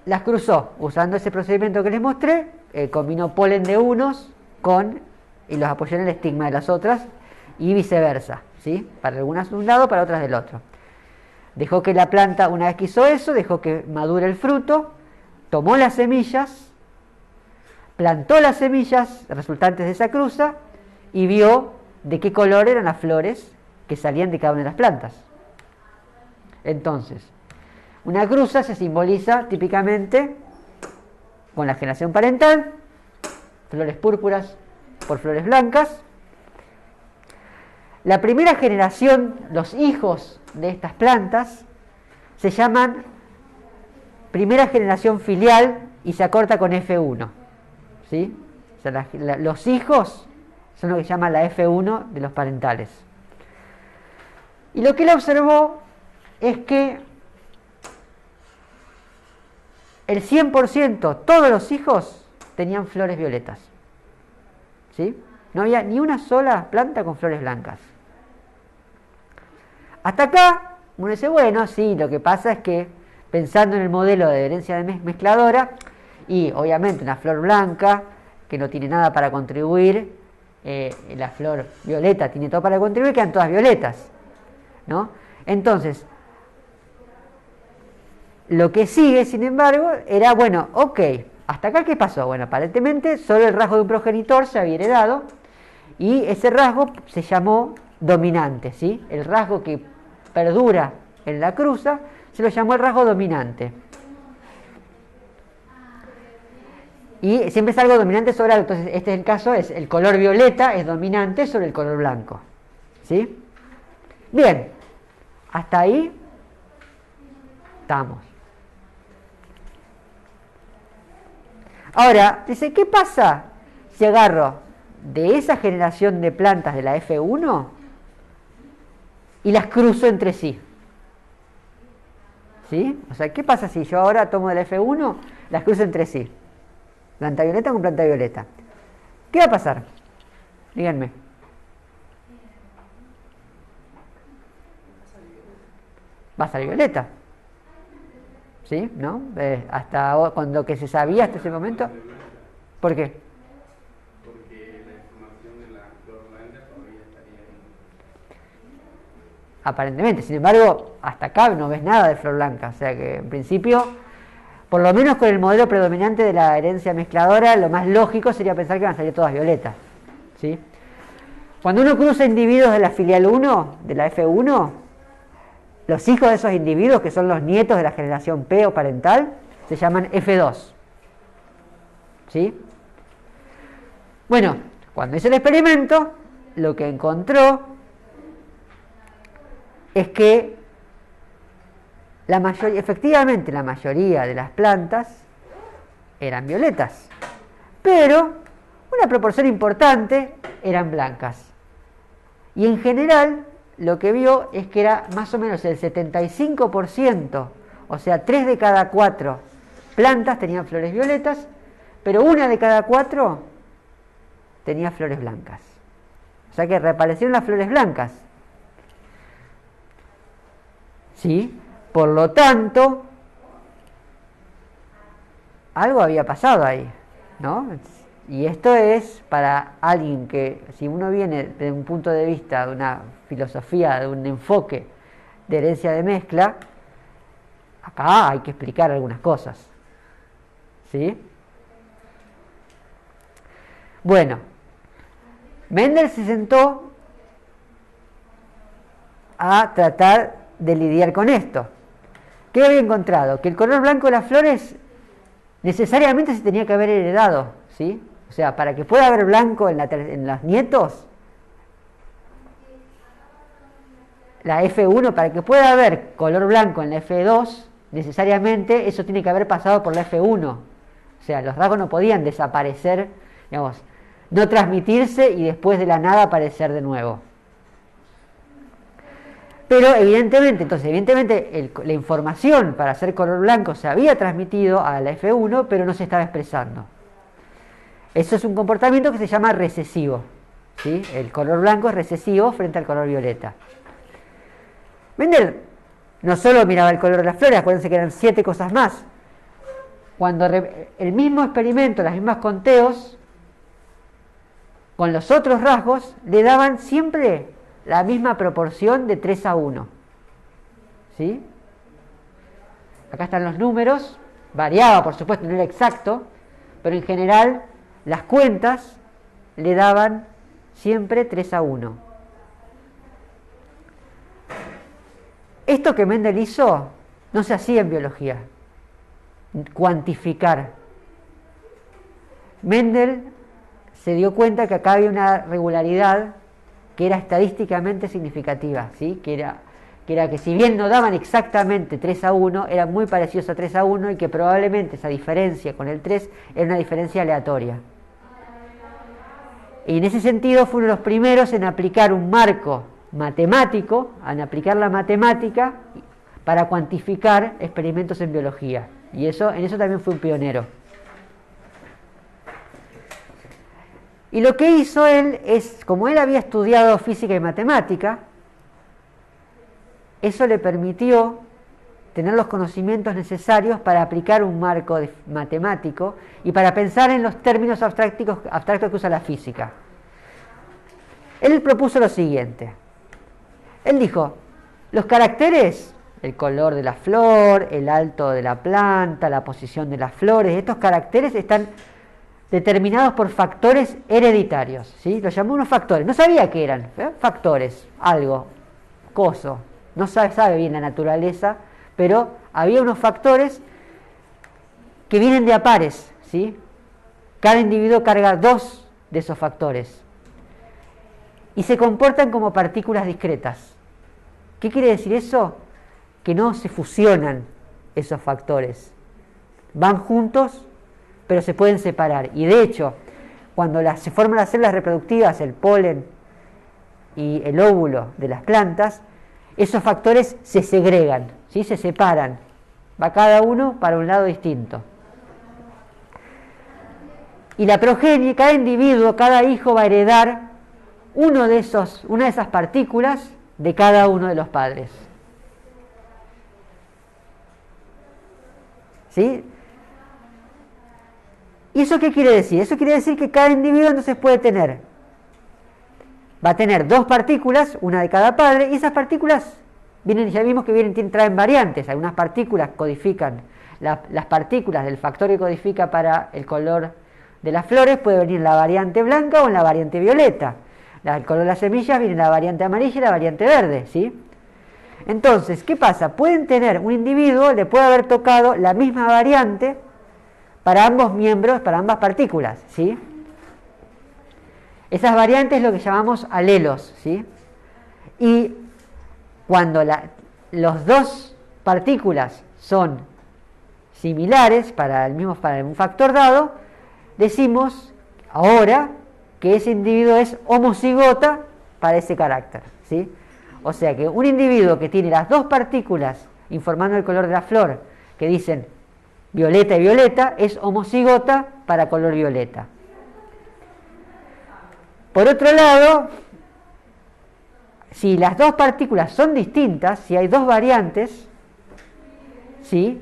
Speaker 1: las cruzó usando ese procedimiento que les mostré. Combinó polen de unos y los apoyó en el estigma de las otras, y viceversa, ¿sí? Para algunas de un lado, para otras del otro. Dejó que la planta, una vez que hizo eso, dejó que madure el fruto, tomó las semillas, plantó las semillas resultantes de esa cruza y vio de qué color eran las flores que salían de cada una de las plantas. Entonces, una cruza se simboliza típicamente con la generación parental, flores púrpuras por flores blancas. La primera generación, los hijos de estas plantas, se llaman primera generación filial y se acorta con F1. ¿Sí? O sea, los hijos son lo que se llama la F1 de los parentales. Y lo que él observó es que el 100%, todos los hijos, tenían flores violetas. ¿Sí? No había ni una sola planta con flores blancas. Hasta acá, uno dice, bueno, sí, lo que pasa es que, pensando en el modelo de herencia mezcladora, y obviamente una flor blanca, que no tiene nada para contribuir, la flor violeta tiene todo para contribuir, quedan todas violetas, ¿no? Entonces, lo que sigue, sin embargo, era, bueno, ok, ¿hasta acá qué pasó? Bueno, aparentemente solo el rasgo de un progenitor se había heredado, y ese rasgo se llamó dominante, ¿sí? El rasgo que perdura en la cruza se lo llamó el rasgo dominante. Y siempre es algo dominante sobre algo. Entonces, este es el caso, es el color violeta es dominante sobre el color blanco. ¿Sí? Bien, hasta ahí estamos. Ahora, dice, ¿qué pasa si agarro de esa generación de plantas de la F1 y las cruzo entre sí? ¿Sí? O sea, ¿qué pasa si yo ahora tomo de la F1, las cruzo entre sí? Planta violeta con planta violeta. ¿Qué va a pasar? Díganme. Va a salir violeta. ¿Sí? ¿No? Hasta cuando que se sabía hasta ese momento. ¿Por qué?
Speaker 4: Porque la información de la flor blanca todavía estaría ahí.
Speaker 1: Aparentemente, sin embargo, hasta acá no ves nada de flor blanca. O sea que en principio, por lo menos con el modelo predominante de la herencia mezcladora, lo más lógico sería pensar que van a salir todas violetas. ¿Sí? Cuando uno cruza individuos de la filial 1, de la F1, los hijos de esos individuos, que son los nietos de la generación P o parental, se llaman F2. ¿Sí? Bueno, cuando hizo el experimento, lo que encontró es que efectivamente la mayoría de las plantas eran violetas, pero una proporción importante eran blancas. Y en general lo que vio es que era más o menos el 75%, o sea, 3 de cada 4 plantas tenían flores violetas, pero 1 de cada 4 tenía flores blancas. O sea que reaparecieron las flores blancas. ¿Sí? Por lo tanto, algo había pasado ahí, ¿no? Y esto es para alguien que, si uno viene de un punto de vista, de una filosofía, de un enfoque de herencia de mezcla, acá hay que explicar algunas cosas. ¿Sí? Bueno, Mendel se sentó a tratar de lidiar con esto. ¿Qué había encontrado? Que el color blanco de las flores necesariamente se tenía que haber heredado, ¿sí? O sea, para que pueda haber blanco en los nietos, la F1, para que pueda haber color blanco en la F2, necesariamente eso tiene que haber pasado por la F1. O sea, los rasgos no podían desaparecer, digamos, no transmitirse y después de la nada aparecer de nuevo. Pero evidentemente, la información para hacer color blanco se había transmitido a la F1, pero no se estaba expresando. Eso es un comportamiento que se llama recesivo, ¿sí? El color blanco es recesivo frente al color violeta. Mendel no solo miraba el color de las flores, acuérdense que eran 7 cosas más. Cuando el mismo experimento, las mismas conteos, con los otros rasgos, le daban siempre la misma proporción de 3:1. ¿Sí? Acá están los números, variaba por supuesto, no era exacto, pero en general las cuentas le daban siempre 3:1. Esto que Mendel hizo no se hacía en biología, cuantificar. Mendel se dio cuenta que acá había una regularidad que era estadísticamente significativa, ¿sí? que era que si bien no daban exactamente 3:1, eran muy parecidos a 3:1 y que probablemente esa diferencia con el 3 era una diferencia aleatoria. Y en ese sentido fue uno de los primeros en aplicar un marco matemático, en aplicar la matemática para cuantificar experimentos en biología. Y en eso también fue un pionero. Y lo que hizo él es, como él había estudiado física y matemática, eso le permitió tener los conocimientos necesarios para aplicar un marco matemático y para pensar en los términos abstractos que usa la física. Él propuso lo siguiente. Él dijo, los caracteres, el color de la flor, el alto de la planta, la posición de las flores, estos caracteres están determinados por factores hereditarios, ¿sí? Los llamó unos factores, no sabía qué eran, factores, algo, coso, no sabe bien la naturaleza, pero había unos factores que vienen de a pares, ¿sí? Cada individuo carga 2 de esos factores y se comportan como partículas discretas. ¿Qué quiere decir eso? Que no se fusionan esos factores. Van juntos, pero se pueden separar. Y de hecho, cuando se forman las células reproductivas, el polen y el óvulo de las plantas, esos factores se segregan, ¿sí? Se separan. Va cada uno para un lado distinto. Y la progenie, cada individuo, cada hijo va a heredar una de esas partículas de cada uno de los padres. ¿Sí? ¿Y eso qué quiere decir? Eso quiere decir que cada individuo entonces va a tener dos partículas, una de cada padre, y esas partículas ya vimos que traen variantes. Algunas partículas codifican, las partículas del factor que codifica para el color de las flores puede venir en la variante blanca o en la variante violeta. El color de las semillas viene en la variante amarilla y la variante verde, ¿sí? Entonces, ¿qué pasa? Pueden tener un individuo, le puede haber tocado la misma variante para ambos miembros, para ambas partículas, ¿sí? Esas variantes es lo que llamamos alelos, ¿sí? Y cuando las dos partículas son similares para un factor dado, decimos ahora que ese individuo es homocigota para ese carácter, ¿sí? O sea que un individuo que tiene las dos partículas informando el color de la flor, que dicen violeta y violeta, es homocigota para color violeta. Por otro lado, si las dos partículas son distintas, si hay dos variantes, ¿sí?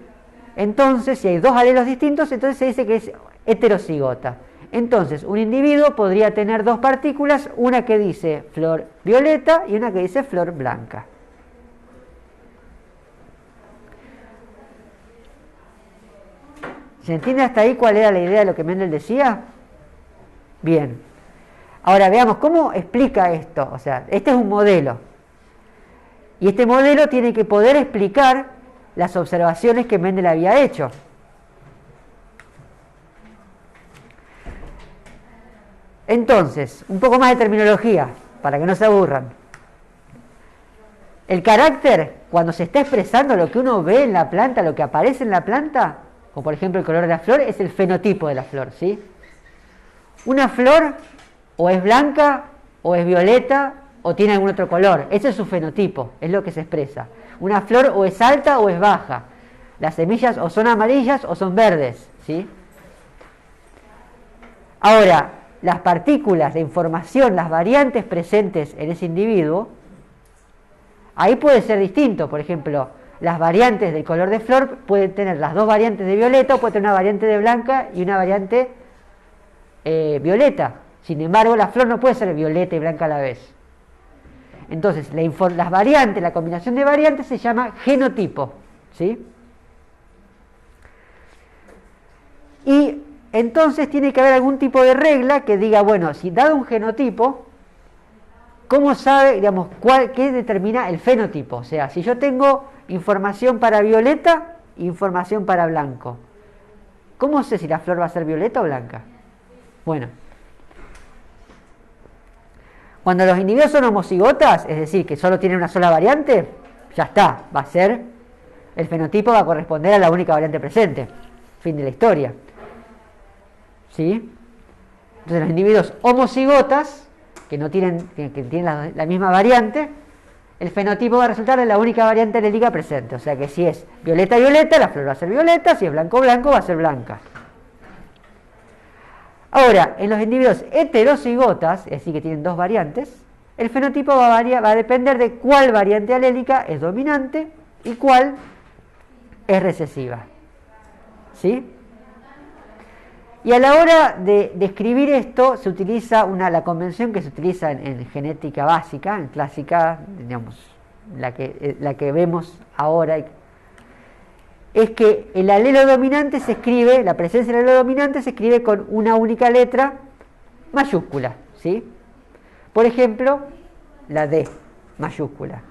Speaker 1: Entonces, si hay dos alelos distintos, entonces se dice que es heterocigota. Entonces, un individuo podría tener dos partículas, una que dice flor violeta y una que dice flor blanca. ¿Se entiende hasta ahí cuál era la idea de lo que Mendel decía? Bien. Ahora veamos cómo explica esto. O sea, este es un modelo. Y este modelo tiene que poder explicar las observaciones que Mendel había hecho. Entonces, un poco más de terminología, para que no se aburran. El carácter, cuando se está expresando lo que uno ve en la planta, lo que aparece en la planta, como por ejemplo el color de la flor, es el fenotipo de la flor, ¿sí? Una flor o es blanca, o es violeta, o tiene algún otro color. Ese es su fenotipo, es lo que se expresa. Una flor o es alta o es baja. Las semillas o son amarillas o son verdes, ¿sí? Ahora, las partículas de información, las variantes presentes en ese individuo, ahí puede ser distinto. Por ejemplo, las variantes del color de flor pueden tener las dos variantes de violeta, o puede tener una variante de blanca y una variante violeta. Sin embargo, la flor no puede ser violeta y blanca a la vez. Entonces, las variantes, la combinación de variantes se llama genotipo, ¿sí? Y entonces tiene que haber algún tipo de regla que diga, bueno, si dado un genotipo, ¿cómo sabe, digamos, qué determina el fenotipo? O sea, si yo tengo información para violeta, información para blanco, ¿cómo sé si la flor va a ser violeta o blanca? Bueno, cuando los individuos son homocigotas, es decir, que solo tienen una sola variante, ya está, el fenotipo va a corresponder a la única variante presente. Fin de la historia. ¿Sí? Entonces los individuos homocigotas, que tienen la misma variante, el fenotipo va a resultar de la única variante alélica presente. O sea que si es violeta, violeta, la flor va a ser violeta, si es blanco, blanco, va a ser blanca. Ahora, en los individuos heterocigotas, es decir, que tienen dos variantes, el fenotipo va a depender de cuál variante alélica es dominante y cuál es recesiva. ¿Sí? Y a la hora de describir esto, se utiliza la convención que se utiliza en genética básica, en clásica, digamos, la que vemos ahora, es que el alelo dominante se escribe, la presencia del alelo dominante se escribe con una única letra mayúscula, ¿sí? Por ejemplo, la D mayúscula.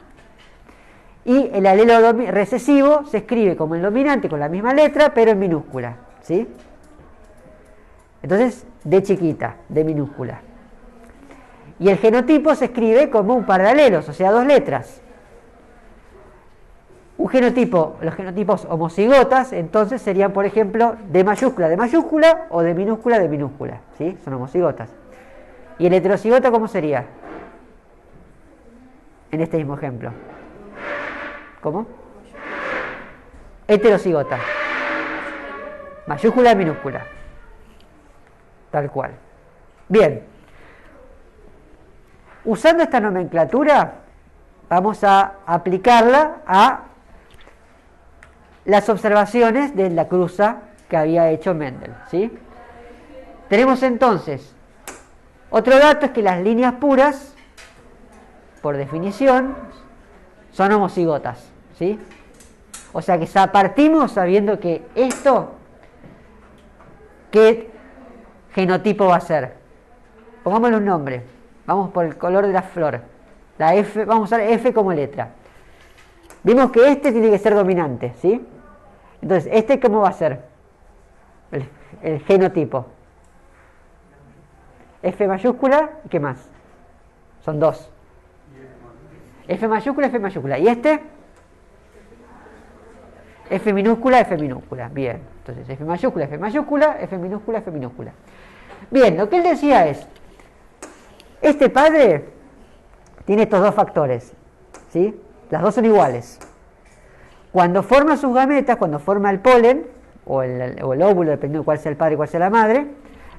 Speaker 1: Y el alelo recesivo se escribe como el dominante con la misma letra, pero en minúscula, ¿sí? Entonces, D chiquita, D minúscula. Y el genotipo se escribe como un par de alelos, o sea, dos letras. Un genotipo, los genotipos homocigotas, entonces serían, por ejemplo, de mayúscula o de minúscula, ¿sí? Son homocigotas. ¿Y el heterocigota cómo sería? En este mismo ejemplo. ¿Cómo? Heterocigota. Mayúscula, minúscula. Tal cual. Bien. Usando esta nomenclatura, vamos a aplicarla a las observaciones de la cruza que había hecho Mendel, ¿sí? Tenemos entonces, otro dato es que las líneas puras, por definición, son homocigotas, ¿sí? O sea que partimos sabiendo que esto, ¿qué genotipo va a ser? Pongámosle un nombre, vamos por el color de la flor, la F, vamos a usar F como letra. Vimos que este tiene que ser dominante, ¿sí? Entonces, ¿este cómo va a ser? El genotipo. F mayúscula, ¿y qué más? Son dos. F mayúscula. ¿Y este? F minúscula. Bien. Entonces, F minúscula, F minúscula. Bien, lo que él decía es, este padre tiene estos dos factores, ¿sí? Las dos son iguales. Cuando forma sus gametas, cuando forma el polen, o el óvulo, dependiendo de cuál sea el padre y cuál sea la madre,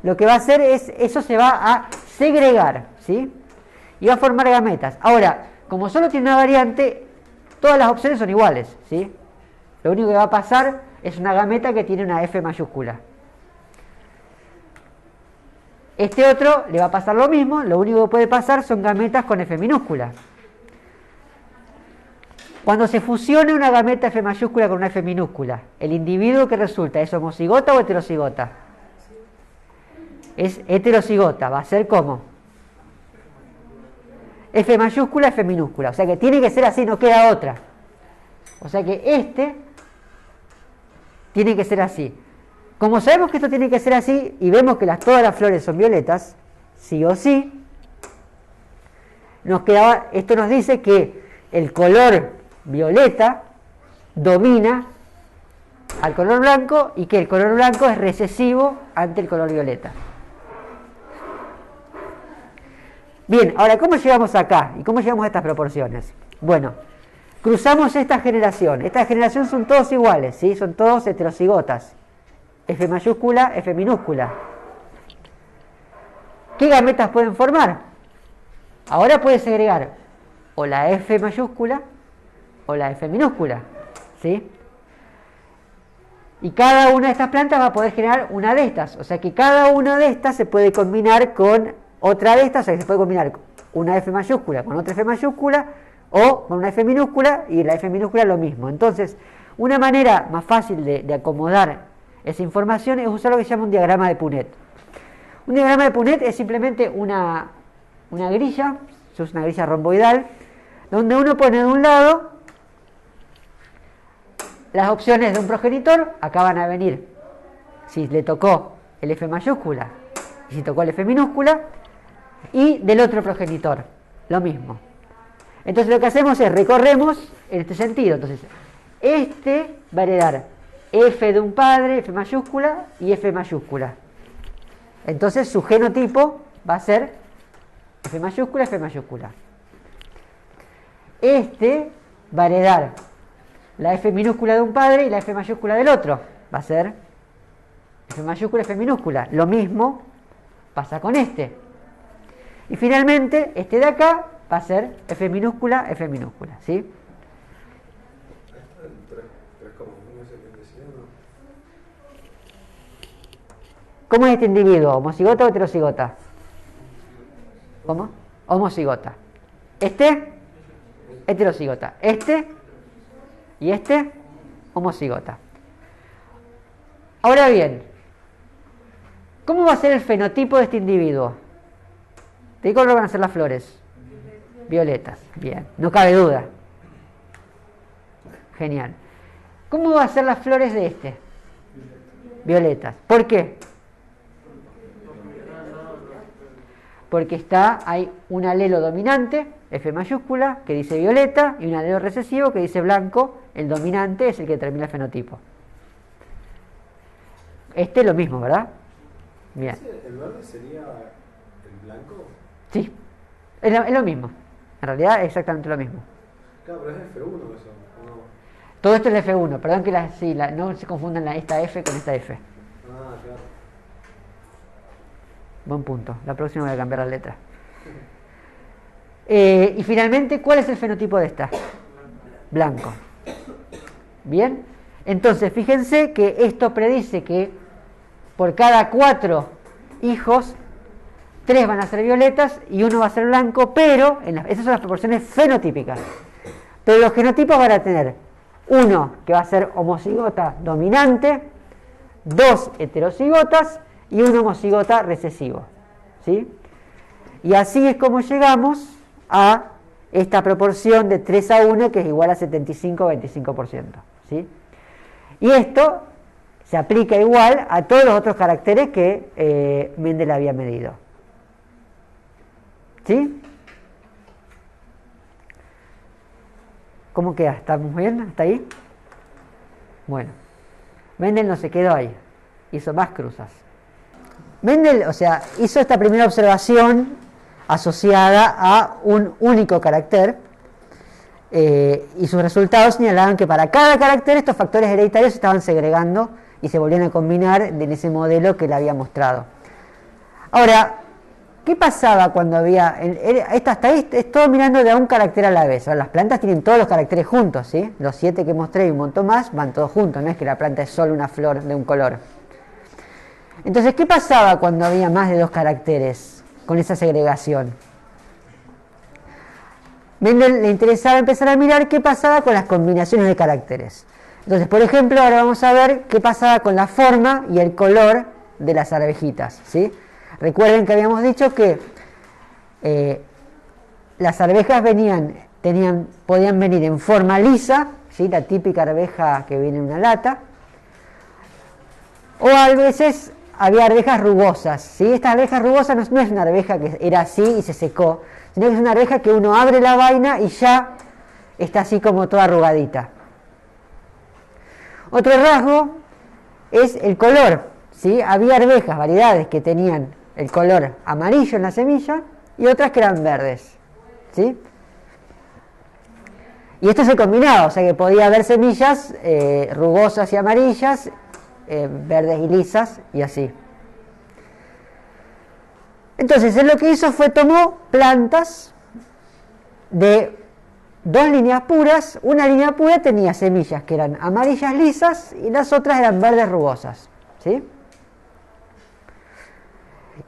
Speaker 1: lo que va a hacer es, eso se va a segregar, ¿sí? Y va a formar gametas. Ahora, como solo tiene una variante, todas las opciones son iguales, ¿sí? Lo único que va a pasar es una gameta que tiene una F mayúscula. Este otro le va a pasar lo mismo, lo único que puede pasar son gametas con F minúscula. Cuando se fusiona una gameta F mayúscula con una F minúscula, ¿el individuo que resulta es homocigota o heterocigota? Es heterocigota, va a ser como F mayúscula, F minúscula. O sea que tiene que ser así, no queda otra. O sea que este tiene que ser así. Como sabemos que esto tiene que ser así y vemos que todas las flores son violetas, sí o sí, esto nos dice que el color violeta domina al color blanco y que el color blanco es recesivo ante el color violeta. Bien, ahora, ¿cómo llegamos acá? ¿Y cómo llegamos a estas proporciones? Bueno, cruzamos esta generación. Esta generación son todos iguales, ¿sí? Son todos heterocigotas. F mayúscula, F minúscula. ¿Qué gametas pueden formar? Ahora puede segregar o la F mayúscula o la F minúscula, ¿sí? Y cada una de estas plantas va a poder generar una de estas. O sea que cada una de estas se puede combinar con otra de estas. O sea que se puede combinar una F mayúscula con otra F mayúscula o con una F minúscula y la F minúscula lo mismo. Entonces, una manera más fácil de acomodar esa información es usar lo que se llama un diagrama de Punnett. Un diagrama de Punnett es simplemente una grilla, eso es una grilla romboidal, donde uno pone de un lado las opciones de un progenitor, acá van a venir si le tocó el F mayúscula y si tocó el F minúscula, y del otro progenitor, lo mismo. Entonces lo que hacemos es recorremos en este sentido. Entonces, este va a heredar F de un padre, F mayúscula y F mayúscula. Entonces su genotipo va a ser F mayúscula, F mayúscula. Este va a heredar la F minúscula de un padre y la F mayúscula del otro. Va a ser F mayúscula, F minúscula. Lo mismo pasa con este. Y finalmente, este de acá va a ser F minúscula, ¿sí? ¿Cómo es este individuo? ¿Homocigota o heterocigota? ¿Cómo? Homocigota. Este, heterocigota. Este y este, homocigota. Ahora bien, ¿cómo va a ser el fenotipo de este individuo? ¿De qué color van a ser las flores? Violetas. Bien, no cabe duda. Genial. ¿Cómo van a ser las flores de este? Violetas. ¿Por qué? porque hay un alelo dominante, F mayúscula, que dice violeta, y un alelo recesivo que dice blanco. El dominante es el que determina el fenotipo. Este es lo mismo, ¿verdad? Bien.
Speaker 2: ¿El verde sería el blanco?
Speaker 1: Sí, es lo mismo. En realidad es exactamente lo mismo.
Speaker 2: Claro, pero es F1 eso, ¿o no?
Speaker 1: Todo esto es F1, perdón que no se confundan esta F con esta F.
Speaker 2: Ah, claro.
Speaker 1: Buen punto, la próxima voy a cambiar la letra. Y finalmente, ¿cuál es el fenotipo de esta? Blanco. Bien, entonces fíjense que esto predice que por cada 4 hijos, 3 van a ser violetas y 1 va a ser blanco, pero esas son las proporciones fenotípicas. Pero los genotipos van a tener 1 que va a ser homocigota dominante, 2 heterocigotas y 1 homocigota recesivo. ¿Sí? Y así es como llegamos a esta proporción de 3:1, que es igual a 75-25%. ¿Sí? Y esto se aplica igual a todos los otros caracteres que Mendel había medido. ¿Sí? ¿Cómo queda? ¿Estamos bien hasta ahí? Bueno, Mendel no se quedó ahí, hizo más cruzas. Mendel, hizo esta primera observación asociada a un único carácter, y sus resultados señalaban que para cada carácter estos factores hereditarios se estaban segregando y se volvían a combinar en ese modelo que le había mostrado. Ahora, ¿qué pasaba cuando había... hasta ahí es todo mirando de a un carácter a la vez. Ahora, las plantas tienen todos los caracteres juntos, ¿sí? Los 7 que mostré y un montón más van todos juntos, no es que la planta es solo una flor de un color. Entonces, ¿qué pasaba cuando había más de 2 caracteres con esa segregación? Mendel le interesaba empezar a mirar qué pasaba con las combinaciones de caracteres. Entonces, por ejemplo, ahora vamos a ver qué pasaba con la forma y el color de las arvejitas, ¿sí? Recuerden que habíamos dicho que las arvejas podían venir en forma lisa, ¿sí? La típica arveja que viene en una lata, o a veces había arvejas rugosas, ¿sí? Esta arveja rugosa no es una arveja que era así y se secó, sino que es una arveja que uno abre la vaina y ya está así como toda arrugadita. Otro rasgo es el color, ¿sí? Había arvejas, variedades que tenían el color amarillo en la semilla y otras que eran verdes, ¿sí? Y esto se combinaba, o sea que podía haber semillas rugosas y amarillas, verdes y lisas, y así. Entonces, él lo que hizo fue tomó plantas de 2 líneas puras. Una línea pura tenía semillas que eran amarillas lisas y las otras eran verdes rugosas, ¿sí?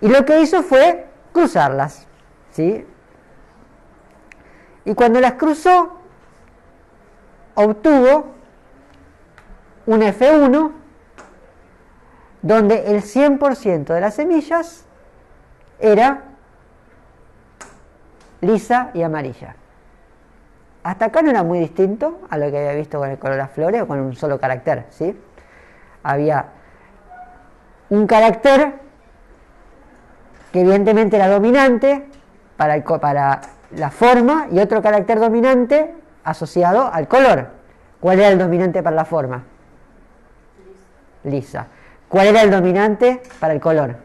Speaker 1: Y lo que hizo fue cruzarlas, ¿sí? Y cuando las cruzó, obtuvo un F1 donde el 100% de las semillas era lisa y amarilla. Hasta acá no era muy distinto a lo que había visto con el color de las flores o con un solo carácter, ¿sí? Había un carácter que evidentemente era dominante para la forma y otro carácter dominante asociado al color. ¿Cuál era el dominante para la forma? Lisa. ¿Cuál era el dominante para el color?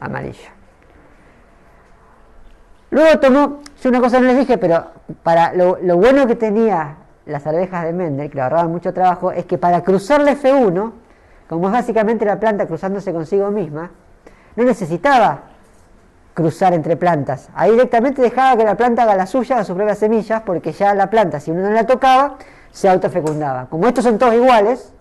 Speaker 1: Amarillo. Luego tomó, yo una cosa no les dije, pero para lo bueno que tenía las arvejas de Mendel, que le ahorraban mucho trabajo, es que para cruzar la F1, como es básicamente la planta cruzándose consigo misma, no necesitaba cruzar entre plantas. Ahí directamente dejaba que la planta haga la suya, haga sus propias semillas, porque ya la planta, si uno no la tocaba, se autofecundaba. Como estos son todos iguales,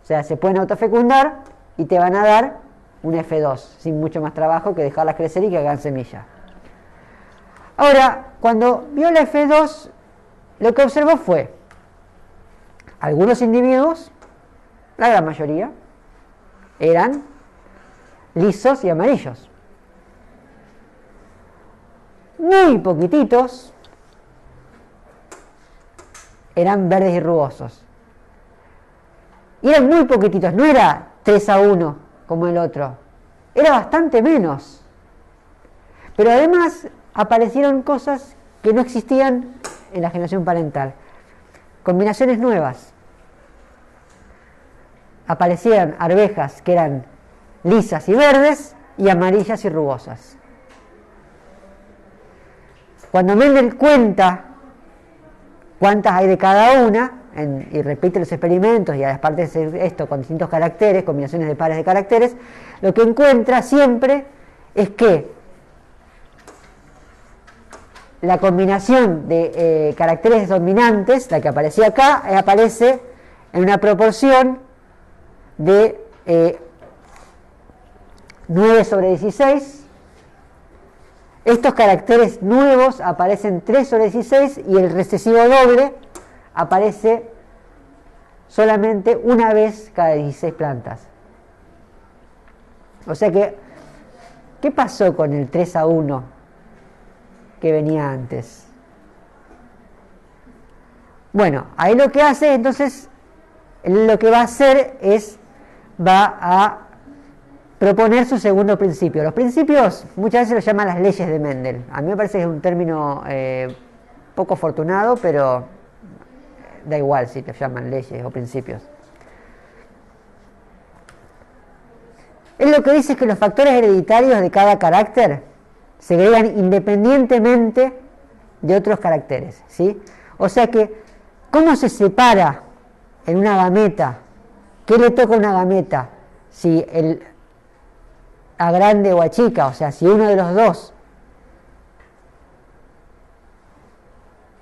Speaker 1: o sea, se pueden autofecundar y te van a dar un F2, sin mucho más trabajo que dejarlas crecer y que hagan semilla. Ahora, cuando vio la F2, lo que observó fue algunos individuos, la gran mayoría, eran lisos y amarillos. Muy poquititos eran verdes y rugosos. Y eran muy poquititos, no era 3:1 como el otro, era bastante menos. Pero además aparecieron cosas que no existían en la generación parental. Combinaciones nuevas. Aparecieron arvejas que eran lisas y verdes y amarillas y rugosas. Cuando Mendel cuenta cuántas hay de cada una, y repite los experimentos y aparte de esto con distintos caracteres, combinaciones de pares de caracteres, lo que encuentra siempre es que la combinación de caracteres dominantes, la que aparecía acá, aparece en una proporción de 9 sobre 16. Estos caracteres nuevos aparecen 3 sobre 16 y el recesivo doble aparece solamente una vez cada 16 plantas. O sea que, ¿qué pasó con el 3-1 que venía antes? Bueno, ahí lo que hace entonces, lo que va a hacer es, va a proponer su segundo principio. Los principios muchas veces los llaman las leyes de Mendel. A mí me parece que es un término poco afortunado, pero da igual si te llaman leyes o principios. Él lo que dice es que los factores hereditarios de cada carácter se agregan independientemente de otros caracteres, ¿sí? O sea que, ¿cómo se separa en una gameta? ¿Qué le toca a una gameta? Si el A grande o A chica, o sea, si uno de los dos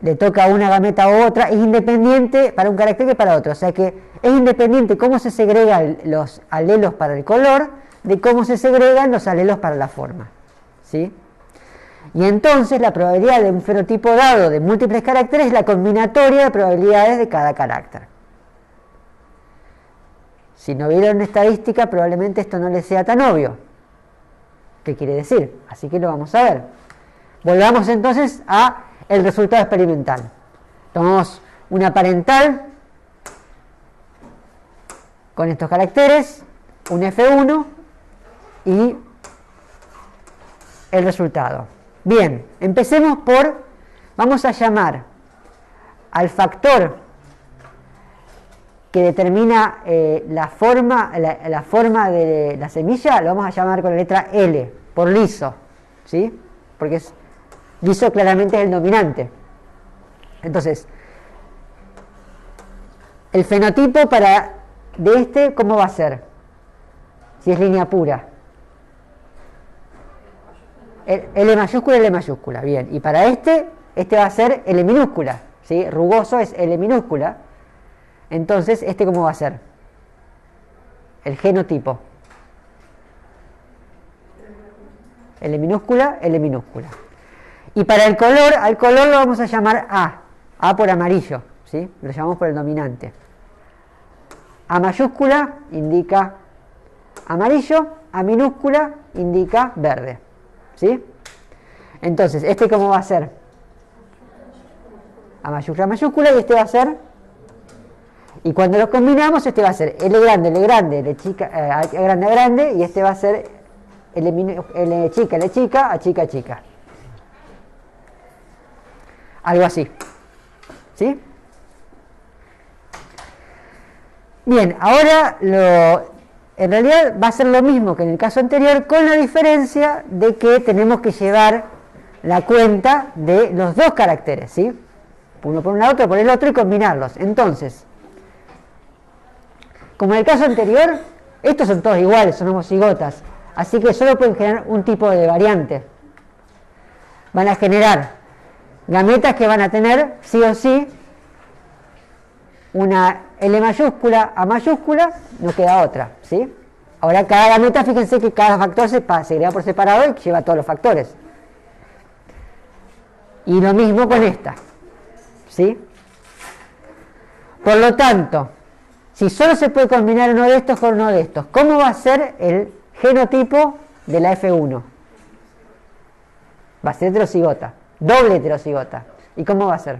Speaker 1: le toca a una gameta u otra, es independiente para un carácter que para otro. O sea que es independiente cómo se segregan los alelos para el color de cómo se segregan los alelos para la forma, ¿sí? Y entonces la probabilidad de un fenotipo dado de múltiples caracteres es la combinatoria de probabilidades de cada carácter. Si no vieron estadística, probablemente esto no les sea tan obvio. ¿Qué quiere decir? Así que lo vamos a ver. Volvamos entonces a el resultado experimental. Tomamos una parental con estos caracteres, un F1 y el resultado. Bien, empecemos por, vamos a llamar al factor que determina la forma de la semilla, lo vamos a llamar con la letra L, por liso, ¿sí? Porque liso claramente es el dominante. Entonces, el fenotipo de este, ¿cómo va a ser? Si es línea pura. L mayúscula, bien. Y para este va a ser L minúscula, ¿sí? Rugoso es L minúscula. Entonces, ¿cómo va a ser? El genotipo. L minúscula. Y para el color, al color lo vamos a llamar A por amarillo, ¿sí? Lo llamamos por el dominante. A mayúscula indica amarillo, A minúscula indica verde, ¿sí? Entonces, ¿cómo va a ser? A mayúscula, y va a ser, y cuando los combinamos, va a ser L grande, L chica, A grande, y va a ser L chica, A chica. Algo así, ¿sí? Bien, ahora en realidad va a ser lo mismo que en el caso anterior, con la diferencia de que tenemos que llevar la cuenta de los dos caracteres, ¿sí? Uno por un lado, otro por el otro, y combinarlos. Entonces, como en el caso anterior, estos son todos iguales, son homocigotas, así que solo pueden generar un tipo de variante. Van a generar gametas que van a tener, sí o sí, una L mayúscula, A mayúscula, no queda otra, ¿sí? Ahora cada gameta, fíjense que cada factor se agrega por separado y lleva todos los factores. Y lo mismo con esta, ¿sí? Por lo tanto, si solo se puede combinar uno de estos con uno de estos, ¿cómo va a ser el genotipo de la F1? Va a ser heterocigota, doble heterocigota. ¿Y cómo va a ser?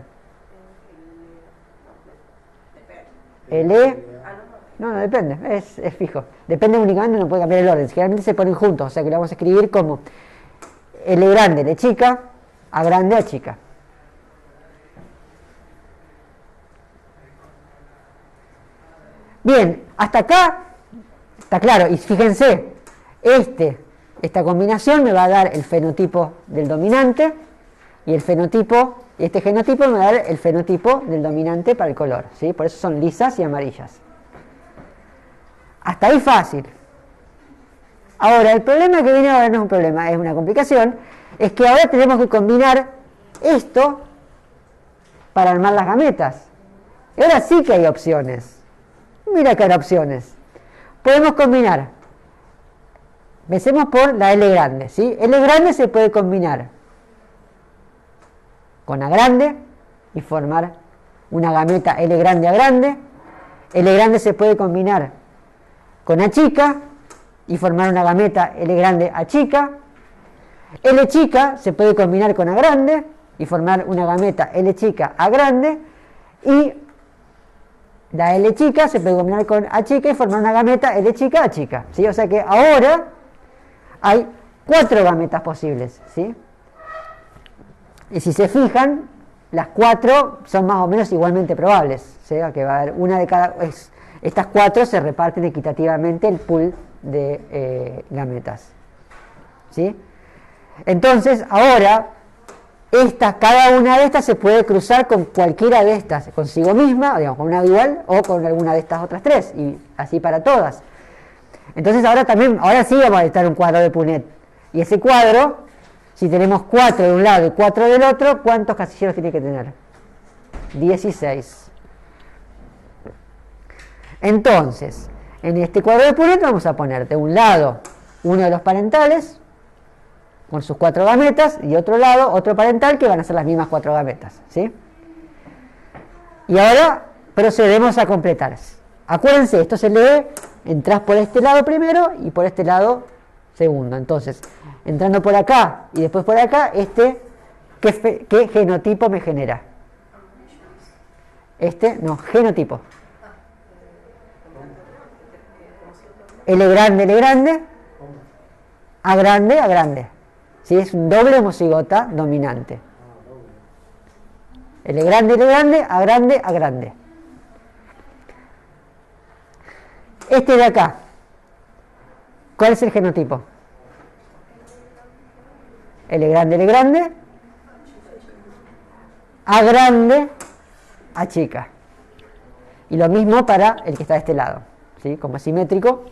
Speaker 1: No, depende, es fijo. Depende únicamente, no puede cambiar el orden. Generalmente se ponen juntos, o sea que lo vamos a escribir como L grande, L chica, A grande, A chica. Bien, hasta acá está claro. Y fíjense, esta combinación me va a dar el fenotipo del dominante y este genotipo me va a dar el fenotipo del dominante para el color, ¿sí? Por eso son lisas y amarillas. Hasta ahí fácil. Ahora, el problema que viene ahora no es un problema, es una complicación, es que ahora tenemos que combinar esto para armar las gametas. Y ahora sí que hay opciones. Mira que hay opciones. Podemos combinar. Empecemos por la L grande, ¿sí? L grande se puede combinar con A grande y formar una gameta L grande A grande. L grande se puede combinar con A chica y formar una gameta L grande A chica. L chica se puede combinar con A grande y formar una gameta L chica A grande. Y la L chica se puede combinar con A chica y formar una gameta L chica A chica, ¿sí? O sea que ahora hay 4 gametas posibles, ¿sí? Y si se fijan, las 4 son más o menos igualmente probables, ¿sí? Que va a haber una de cada... Estas 4 se reparten equitativamente el pool de gametas, ¿sí? Entonces, ahora, cada una de estas se puede cruzar con cualquiera de estas, consigo misma, digamos, con una igual o con alguna de estas otras 3, y así para todas. Entonces, ahora sí vamos a necesitar un cuadro de Punnett. Y ese cuadro, si tenemos 4 de un lado y 4 del otro, ¿cuántos casilleros tiene que tener? 16. Entonces, en este cuadro de Punnett vamos a poner de un lado uno de los parentales con sus 4 gametas y otro lado otro parental que van a ser las mismas 4 gametas, ¿sí? Y ahora procedemos a completar. Acuérdense, esto se lee, entras por este lado primero y por este lado segundo. Entonces, entrando por acá y después por acá, ¿qué genotipo me genera? Genotipo. L grande, A grande. ¿Sí? Es un doble homocigota dominante. L grande, A grande. Este de acá, ¿cuál es el genotipo? L grande, A grande, A chica. Y lo mismo para el que está de este lado, ¿sí? Como es simétrico.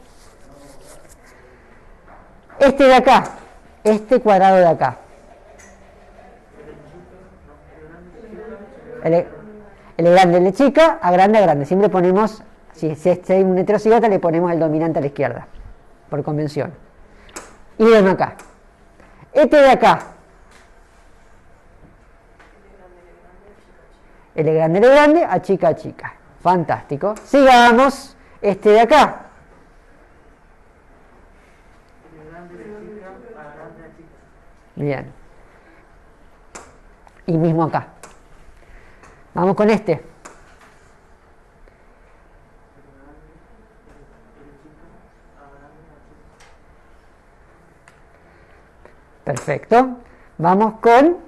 Speaker 1: Este de acá, este cuadrado de acá. L grande, L chica, A grande. Siempre ponemos, si hay un heterocigota, le ponemos el dominante a la izquierda, por convención. Y ven acá. Este de acá. L grande, A chica. Fantástico. Sigamos. Este de acá. Bien. Y mismo acá. Vamos con este. Perfecto. Vamos con...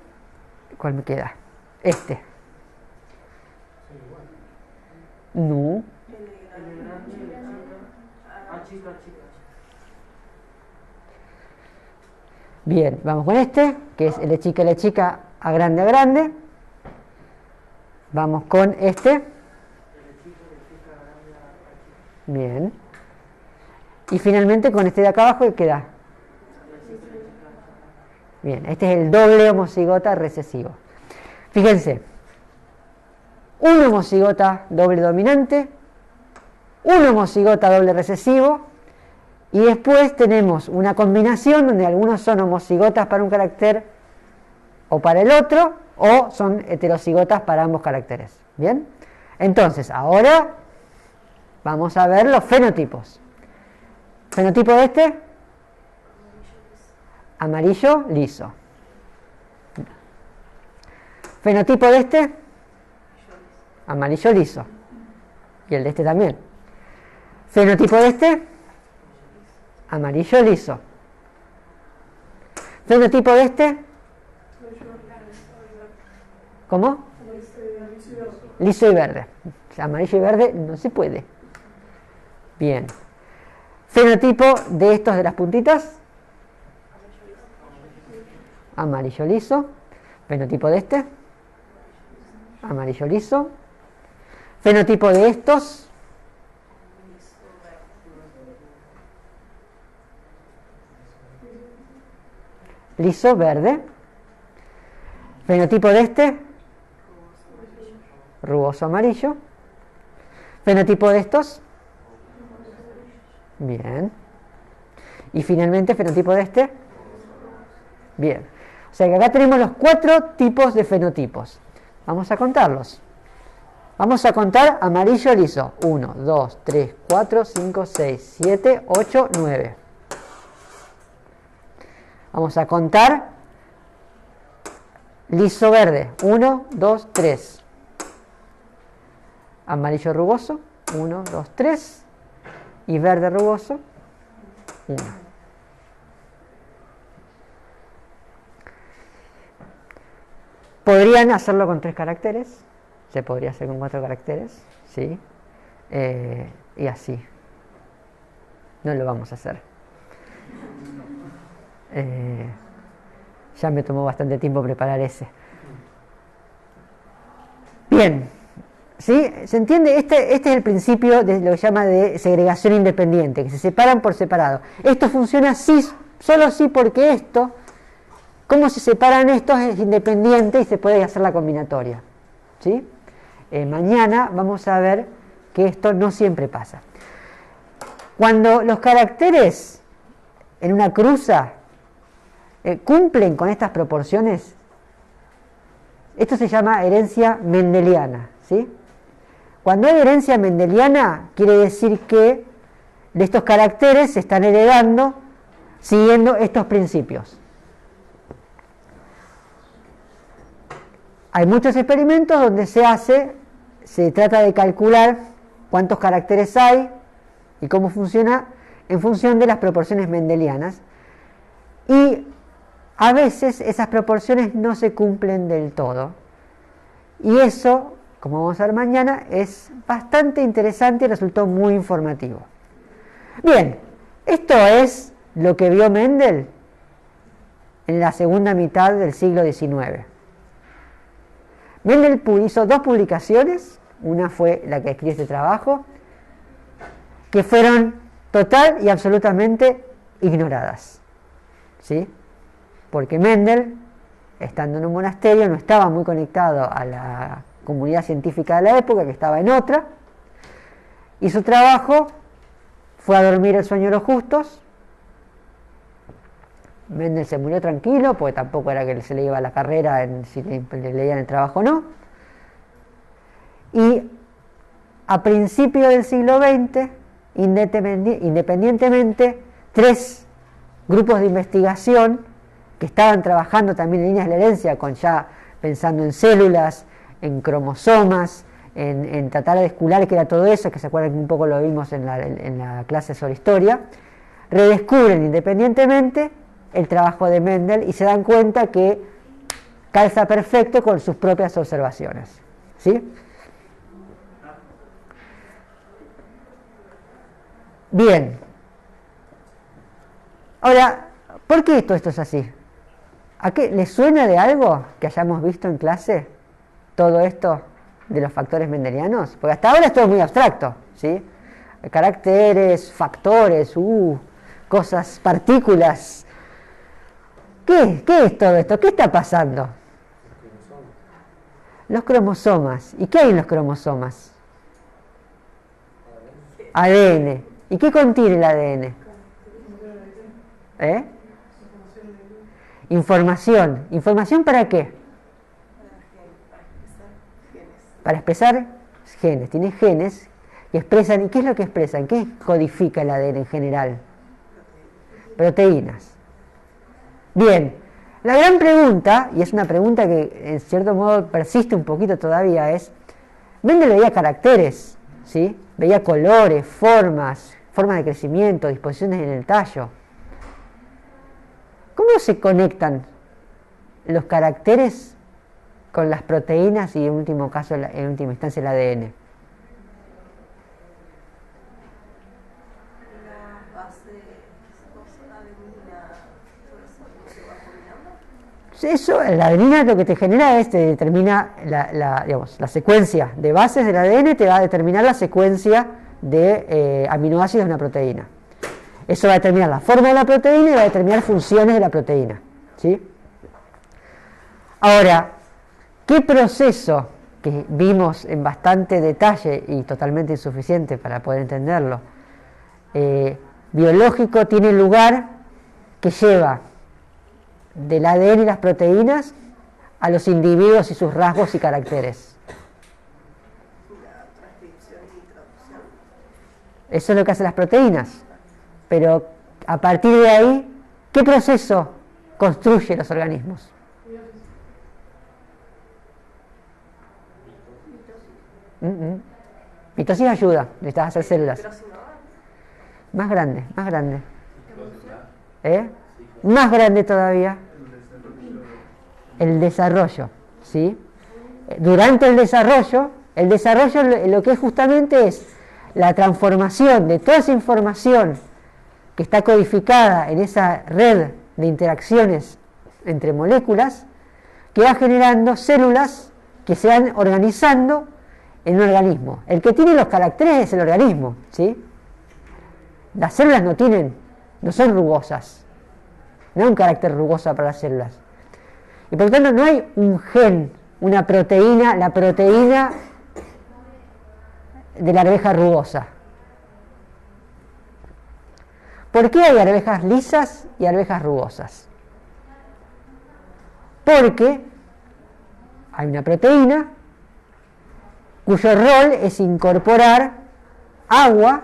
Speaker 1: ¿Cuál me queda? Este. No. Bien, vamos con este, que es L chica, A grande. Vamos con este. Bien. Y finalmente con este de acá abajo, ¿qué queda? Bien, este es el doble homocigota recesivo. Fíjense, un homocigota doble dominante, un homocigota doble recesivo, y después tenemos una combinación donde algunos son homocigotas para un carácter o para el otro, o son heterocigotas para ambos caracteres. ¿Bien? Entonces, ahora vamos a ver los fenotipos. Fenotipo de este, amarillo liso. Fenotipo de este, amarillo liso. Y el de este también. Fenotipo de este, amarillo liso. Fenotipo de este. ¿Cómo? Liso y verde. Amarillo y verde no se puede. Bien. Fenotipo de estos de las puntitas. Amarillo liso. Fenotipo de este. Amarillo liso. Fenotipo de estos. Liso verde. Fenotipo de este. Rugoso amarillo. Fenotipo de estos. Bien. Y finalmente fenotipo de este. Bien. O sea que acá tenemos los 4 tipos de fenotipos. Vamos a contarlos. Vamos a contar amarillo liso. 1, 2, 3, 4, 5, 6, 7, 8, 9. Vamos a contar liso verde. 1, 2, 3. Amarillo rugoso. 1, 2, 3. Y verde rugoso. 1. Podrían hacerlo con 3 caracteres. Se podría hacer con 4 caracteres. ¿Sí? Y así. No lo vamos a hacer. Ya me tomó bastante tiempo preparar ese. Bien. ¿Sí? ¿Se entiende? Este es el principio de lo que se llama de segregación independiente, que se separan por separado. Esto funciona así, solo así porque esto, cómo se separan estos es independiente y se puede hacer la combinatoria. ¿Sí? Mañana vamos a ver que esto no siempre pasa. Cuando los caracteres en una cruza cumplen con estas proporciones, esto se llama herencia mendeliana. ¿Sí? Cuando hay herencia mendeliana, quiere decir que de estos caracteres se están heredando siguiendo estos principios. Hay muchos experimentos donde se trata de calcular cuántos caracteres hay y cómo funciona en función de las proporciones mendelianas. Y a veces esas proporciones no se cumplen del todo. Y eso, como vamos a ver mañana, es bastante interesante y resultó muy informativo. Bien, esto es lo que vio Mendel en la segunda mitad del siglo XIX. Mendel hizo 2 publicaciones, una fue la que escribió este trabajo, que fueron total y absolutamente ignoradas. ¿Sí? Porque Mendel, estando en un monasterio, no estaba muy conectado a la comunidad científica de la época, que estaba en otra, y su trabajo fue a dormir el sueño de los justos. Mendel se murió tranquilo, porque tampoco era que se le iba la carrera en si le leían el trabajo o no. Y a principios del siglo XX, independientemente, 3 grupos de investigación que estaban trabajando también en líneas de la herencia, ya pensando en células, en cromosomas, en tratar de escular qué era todo eso, que se acuerdan que un poco lo vimos en la clase sobre historia, redescubren independientemente el trabajo de Mendel y se dan cuenta que calza perfecto con sus propias observaciones. ¿Sí? Bien. Ahora, ¿por qué esto es así? ¿A qué les suena de algo que hayamos visto en clase todo esto de los factores mendelianos? Porque hasta ahora es todo muy abstracto, ¿sí? Caracteres, factores, cosas, partículas. ¿Qué es todo esto? ¿Qué está pasando? Los cromosomas. ¿Y qué hay en los cromosomas? ADN. ¿Y qué contiene el ADN? Información. ¿Información para qué? Para expresar genes. Tiene genes que expresan. ¿Y qué es lo que expresan? ¿Qué codifica el ADN en general? Proteínas. Bien. La gran pregunta, y es una pregunta que en cierto modo persiste un poquito todavía, es: Mendel veía caracteres, ¿sí? Veía colores, formas de crecimiento, disposiciones en el tallo. ¿Cómo se conectan los caracteres con las proteínas y en último caso, en última instancia, el ADN?
Speaker 5: La base, la adenina, todo eso se va combinando.
Speaker 1: Eso, la adenina lo que te genera es, te determina digamos, la secuencia de bases del ADN, te va a determinar la secuencia de aminoácidos de una proteína. Eso va a determinar la forma de la proteína y va a determinar funciones de la proteína, ¿sí? Ahora, ¿qué proceso que vimos en bastante detalle y totalmente insuficiente para poder entenderlo, biológico tiene lugar que lleva del ADN y las proteínas a los individuos y sus rasgos y caracteres?
Speaker 5: La transcripción y traducción.
Speaker 1: Eso es lo que hacen las proteínas. Pero a partir de ahí, ¿qué proceso construye los organismos? Mitosis ayuda, necesitas hacer células.
Speaker 5: Pero si no,
Speaker 1: Más grande. Más grande todavía. El desarrollo, ¿sí? Durante el desarrollo lo que es justamente es la transformación de toda esa información que está codificada en esa red de interacciones entre moléculas, que va generando células que se van organizando en un organismo. El que tiene los caracteres es el organismo, ¿sí? Las células no son rugosas, no hay un carácter rugoso para las células. Y por lo tanto no hay un gen, una proteína, la proteína de la arveja rugosa. ¿Por qué hay arvejas lisas y arvejas rugosas? Porque hay una proteína cuyo rol es incorporar agua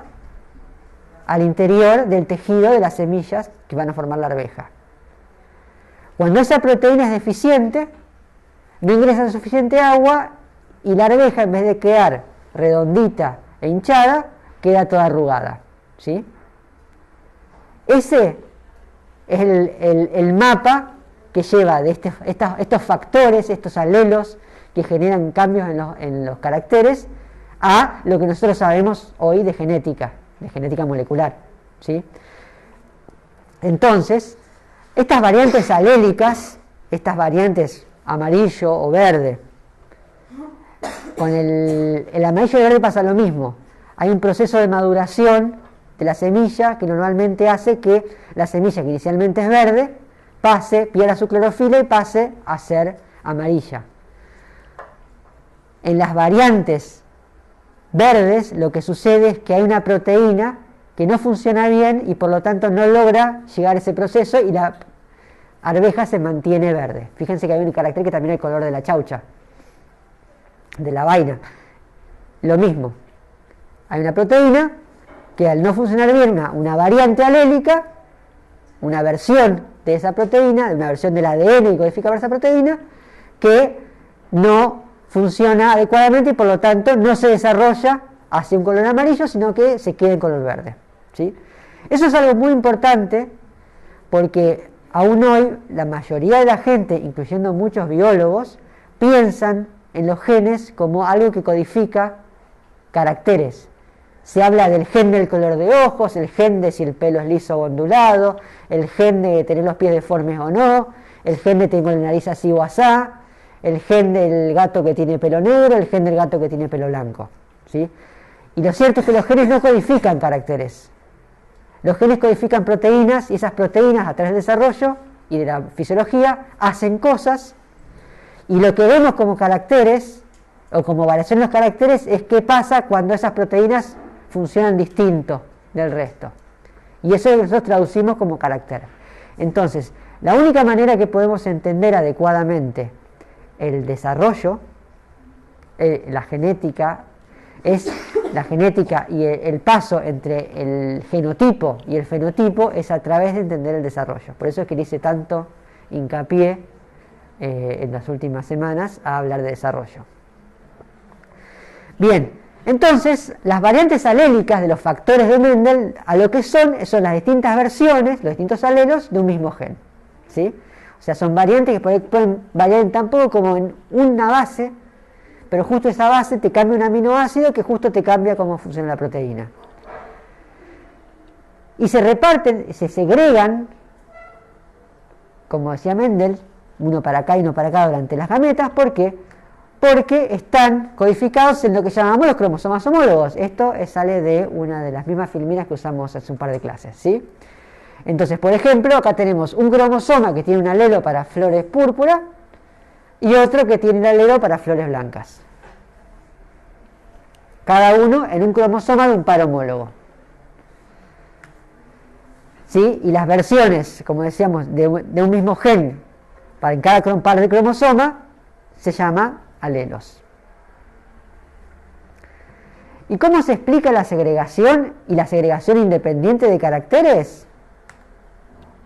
Speaker 1: al interior del tejido de las semillas que van a formar la arveja. Cuando esa proteína es deficiente, no ingresa suficiente agua y la arveja, en vez de quedar redondita e hinchada, queda toda arrugada, ¿sí? Ese es el mapa que lleva de estos factores, estos alelos que generan cambios en los caracteres, a lo que nosotros sabemos hoy de genética molecular, ¿sí? Entonces, estas variantes alélicas, estas variantes amarillo o verde, con el amarillo y el verde pasa lo mismo. Hay un proceso de maduración de la semilla que normalmente hace que la semilla, que inicialmente es verde, pierda su clorofila y pase a ser amarilla. En las variantes verdes lo que sucede es que hay una proteína que no funciona bien y por lo tanto no logra llegar a ese proceso y la arveja se mantiene verde. Fíjense que hay un carácter que también es el color de la chaucha, de la vaina. Lo mismo, hay una proteína que al no funcionar bien, una variante alélica, una versión de esa proteína, una versión del ADN que codifica para esa proteína, que no funciona adecuadamente y por lo tanto no se desarrolla hacia un color amarillo, sino que se queda en color verde, ¿sí? Eso es algo muy importante porque aún hoy la mayoría de la gente, incluyendo muchos biólogos, piensan en los genes como algo que codifica caracteres. Se habla del gen del color de ojos, el gen de si el pelo es liso o ondulado, el gen de tener los pies deformes o no, el gen de tengo la nariz así o asá, el gen del gato que tiene pelo negro, el gen del gato que tiene pelo blanco, ¿sí? Y lo cierto es que los genes no codifican caracteres. Los genes codifican proteínas y esas proteínas a través del desarrollo y de la fisiología hacen cosas y lo que vemos como caracteres o como variación en los caracteres es qué pasa cuando esas proteínas funcionan distinto del resto. Y eso es lo que nosotros traducimos como carácter. Entonces, la única manera que podemos entender adecuadamente el desarrollo, la genética y el paso entre el genotipo y el fenotipo es a través de entender el desarrollo. Por eso es que le hice tanto hincapié en las últimas semanas a hablar de desarrollo. Bien, entonces las variantes alélicas de los factores de Mendel a lo que son las distintas versiones, los distintos alelos de un mismo gen, ¿sí? O sea, son variantes que pueden variar en tan poco como en una base, pero justo esa base te cambia un aminoácido que justo te cambia cómo funciona la proteína. Y se reparten, se segregan, como decía Mendel, uno para acá y uno para acá durante las gametas. ¿Por qué? Porque están codificados en lo que llamamos los cromosomas homólogos. Esto sale de una de las mismas filminas que usamos hace un par de clases, ¿sí? Entonces, por ejemplo, acá tenemos un cromosoma que tiene un alelo para flores púrpura y otro que tiene un alelo para flores blancas. Cada uno en un cromosoma de un par homólogo. ¿Sí? Y las versiones, como decíamos, de un mismo gen para en cada par de cromosoma se llama alelos. ¿Y cómo se explica la segregación y la segregación independiente de caracteres?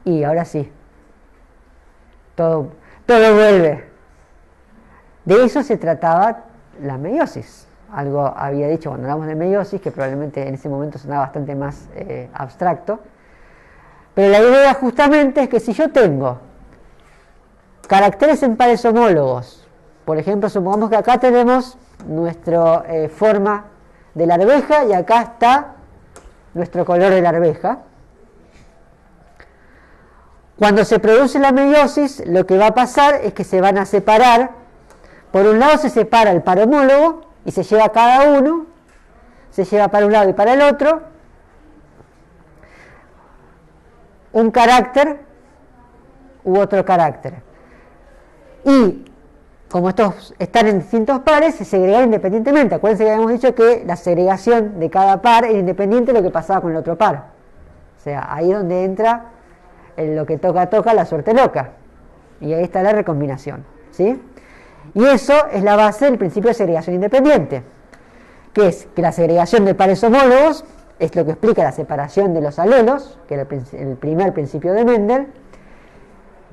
Speaker 1: Y ahora sí, todo vuelve. De eso se trataba la meiosis. Algo había dicho cuando hablamos de meiosis, que probablemente en ese momento sonaba bastante más abstracto. Pero la idea justamente es que si yo tengo caracteres en pares homólogos, por ejemplo, supongamos que acá tenemos nuestra forma de la arveja y acá está nuestro color de la arveja. Cuando se produce la meiosis, lo que va a pasar es que se van a separar. Por un lado se separa el par homólogo y se lleva cada uno, se lleva para un lado y para el otro, un carácter u otro carácter. Y como estos están en distintos pares, se segregan independientemente. Acuérdense que habíamos dicho que la segregación de cada par era independiente de lo que pasaba con el otro par. O sea, ahí es donde entra lo que toca, la suerte loca. Y ahí está la recombinación, ¿sí? Y eso es la base del principio de segregación independiente, que es que la segregación de pares homólogos es lo que explica la separación de los alelos, que era el primer principio de Mendel,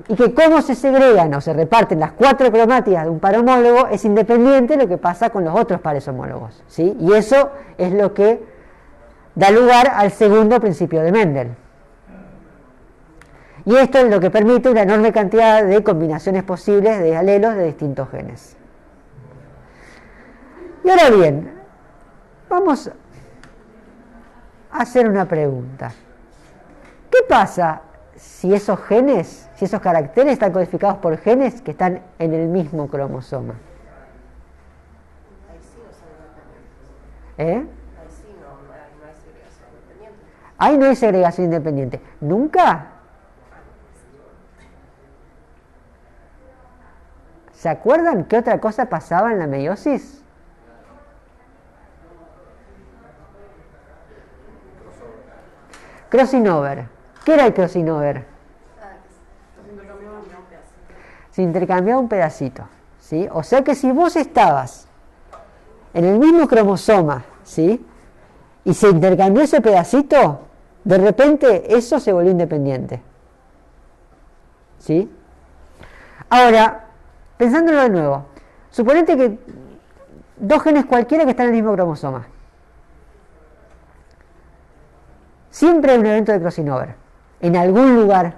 Speaker 1: y que cómo se segregan o se reparten las 4 cromátidas de un par homólogo es independiente de lo que pasa con los otros pares homólogos, ¿sí? Y eso es lo que da lugar al segundo principio de Mendel. Y esto es lo que permite una enorme cantidad de combinaciones posibles de alelos de distintos genes. Y ahora bien, vamos a hacer una pregunta. ¿Qué pasa si esos genes, si esos caracteres están codificados por genes que están en el mismo cromosoma?
Speaker 5: Ahí sí no son independientes.
Speaker 1: ¿Eh?
Speaker 5: Ahí sí no hay segregación independiente.
Speaker 1: Ahí no hay segregación independiente. ¿Nunca? ¿Se acuerdan qué otra cosa pasaba en la meiosis? Crossing over. ¿Qué era el crossing over? Se intercambiaba un pedacito, ¿sí? O sea que si vos estabas en el mismo cromosoma, ¿sí? Y se intercambió ese pedacito, de repente eso se volvió independiente, ¿sí? Ahora, pensándolo de nuevo, suponete que 2 genes cualquiera que están en el mismo cromosoma. Siempre hay un evento de crossing over en algún lugar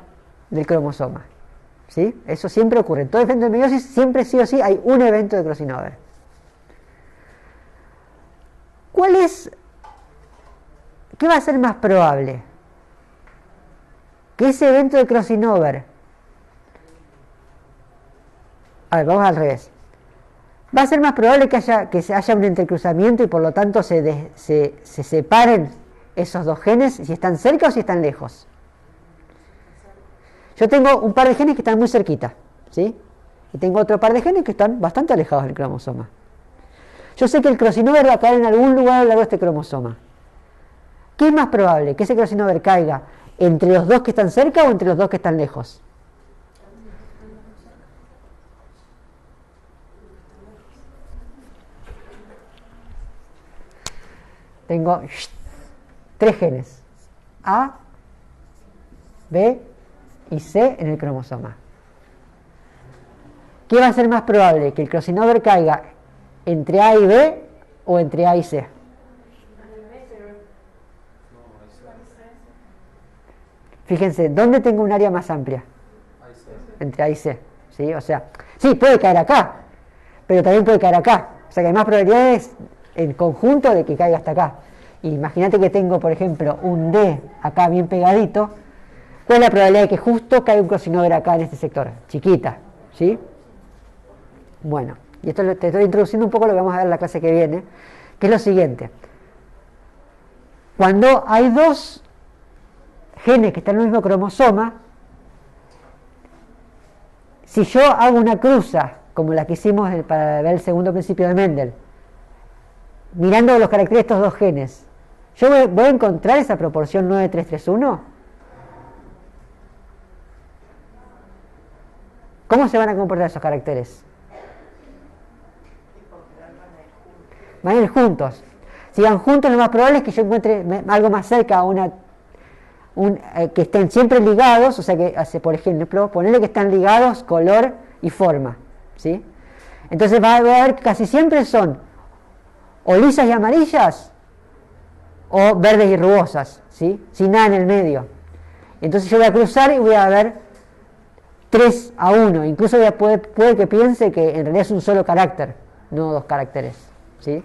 Speaker 1: del cromosoma, ¿sí? Eso siempre ocurre. En todo evento de meiosis siempre sí o sí hay un evento de crossing over. ¿Qué va a ser más probable? Que ese evento de crossing over, a ver, vamos al revés. Va a ser más probable que haya un entrecruzamiento y por lo tanto se separen esos 2 genes si están cerca o si están lejos. Yo tengo un par de genes que están muy cerquita, ¿sí? Y tengo otro par de genes que están bastante alejados del cromosoma. Yo sé que el crossing over va a caer en algún lugar a lo largo de este cromosoma. ¿Qué es más probable? ¿Que ese crossing over caiga entre los 2 que están cerca o entre los 2 que están lejos? Tengo 3 genes, A, B y C en el cromosoma. ¿Qué va a ser más probable? ¿Que el crossing over caiga entre A y B o entre A y C? Fíjense, ¿dónde tengo un área más amplia? entre A y C, ¿sí? O sea, sí, puede caer acá, pero también puede caer acá. O sea que hay más probabilidades en conjunto de que caiga hasta acá. Imagínate que tengo, por ejemplo, un D acá bien pegadito. ¿Cuál es la probabilidad de que justo caiga un crossing over acá en este sector? Chiquita, ¿sí? Bueno, y esto te estoy introduciendo un poco lo que vamos a ver en la clase que viene, que es lo siguiente. Cuando hay dos genes que están en el mismo cromosoma, si yo hago una cruza, como la que hicimos para ver el segundo principio de Mendel, mirando los caracteres de estos dos genes, ¿yo voy a encontrar esa proporción 9:3:1? ¿Cómo se van a comportar esos caracteres? Van a ir juntos. Si van juntos, lo más probable es que yo encuentre algo más cerca a que estén siempre ligados, o sea que, por ejemplo, ponerle que están ligados color y forma, ¿sí? Entonces va a ver que casi siempre son o lisas y amarillas o verdes y rugosas, ¿sí? Sin nada en el medio. Entonces yo voy a cruzar y voy a ver 3:1. Incluso puede que piense que en realidad es un solo carácter, no dos caracteres, ¿sí?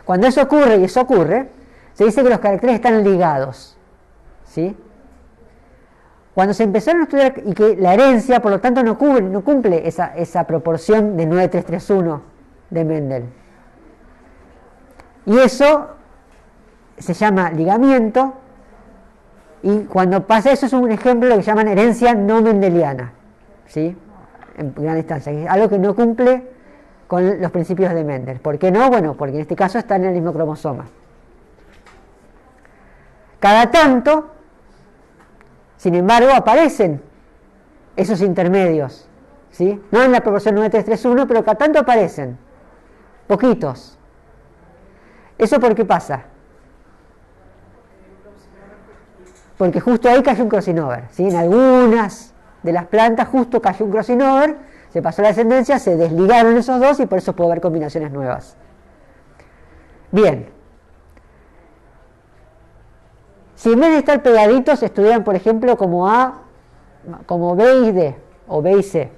Speaker 1: Cuando eso ocurre, y eso ocurre, se dice que los caracteres están ligados, ¿sí? Cuando se empezaron a estudiar y que la herencia, por lo tanto, no cumple esa proporción de 9:3:1 de Mendel. Y eso se llama ligamiento, y cuando pasa eso es un ejemplo de lo que llaman herencia no mendeliana, ¿sí? En gran instancia, que es algo que no cumple con los principios de Mendel. ¿Por qué no? Bueno, porque en este caso están en el mismo cromosoma. Cada tanto, sin embargo, aparecen esos intermedios, ¿sí? No en la proporción 9:3:1, pero cada tanto aparecen, poquitos. ¿Eso por qué pasa? Porque justo ahí cayó un crossing over, ¿sí? En algunas de las plantas justo cayó un crossing over, se pasó la descendencia, se desligaron esos dos y por eso puedo ver combinaciones nuevas. Bien. Si en vez de estar pegaditos estuvieran, por ejemplo, como B y D, o B y C,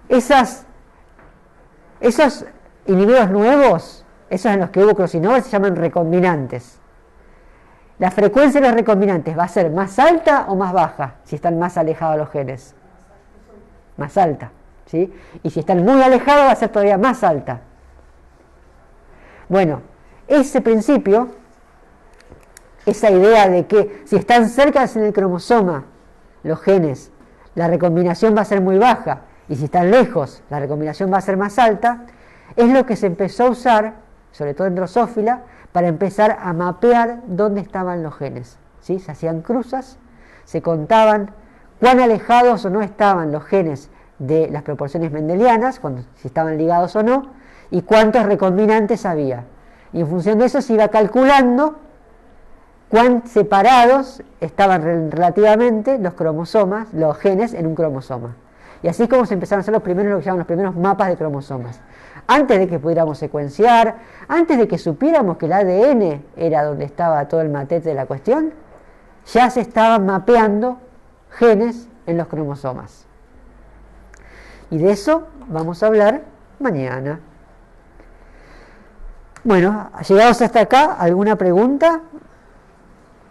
Speaker 1: esos inhibidores nuevos, esos en los que hubo crossing over, se llaman recombinantes. La frecuencia de los recombinantes va a ser más alta o más baja si están más alejados los genes. Más alta, ¿sí? Y si están muy alejados va a ser todavía más alta. Bueno, ese principio, esa idea de que si están cerca en el cromosoma los genes, la recombinación va a ser muy baja, y si están lejos, la recombinación va a ser más alta, es lo que se empezó a usar, sobre todo en Drosophila, para empezar a mapear dónde estaban los genes, ¿sí? Se hacían cruzas, se contaban cuán alejados o no estaban los genes de las proporciones mendelianas, si estaban ligados o no, y cuántos recombinantes había. Y en función de eso se iba calculando cuán separados estaban relativamente los cromosomas, los genes en un cromosoma. Y así es como se empezaron a hacer lo que llaman los primeros mapas de cromosomas. Antes de que pudiéramos secuenciar, antes de que supiéramos que el ADN era donde estaba todo el matete de la cuestión, ya se estaban mapeando genes en los cromosomas. Y de eso vamos a hablar mañana. Bueno, llegados hasta acá, ¿alguna pregunta?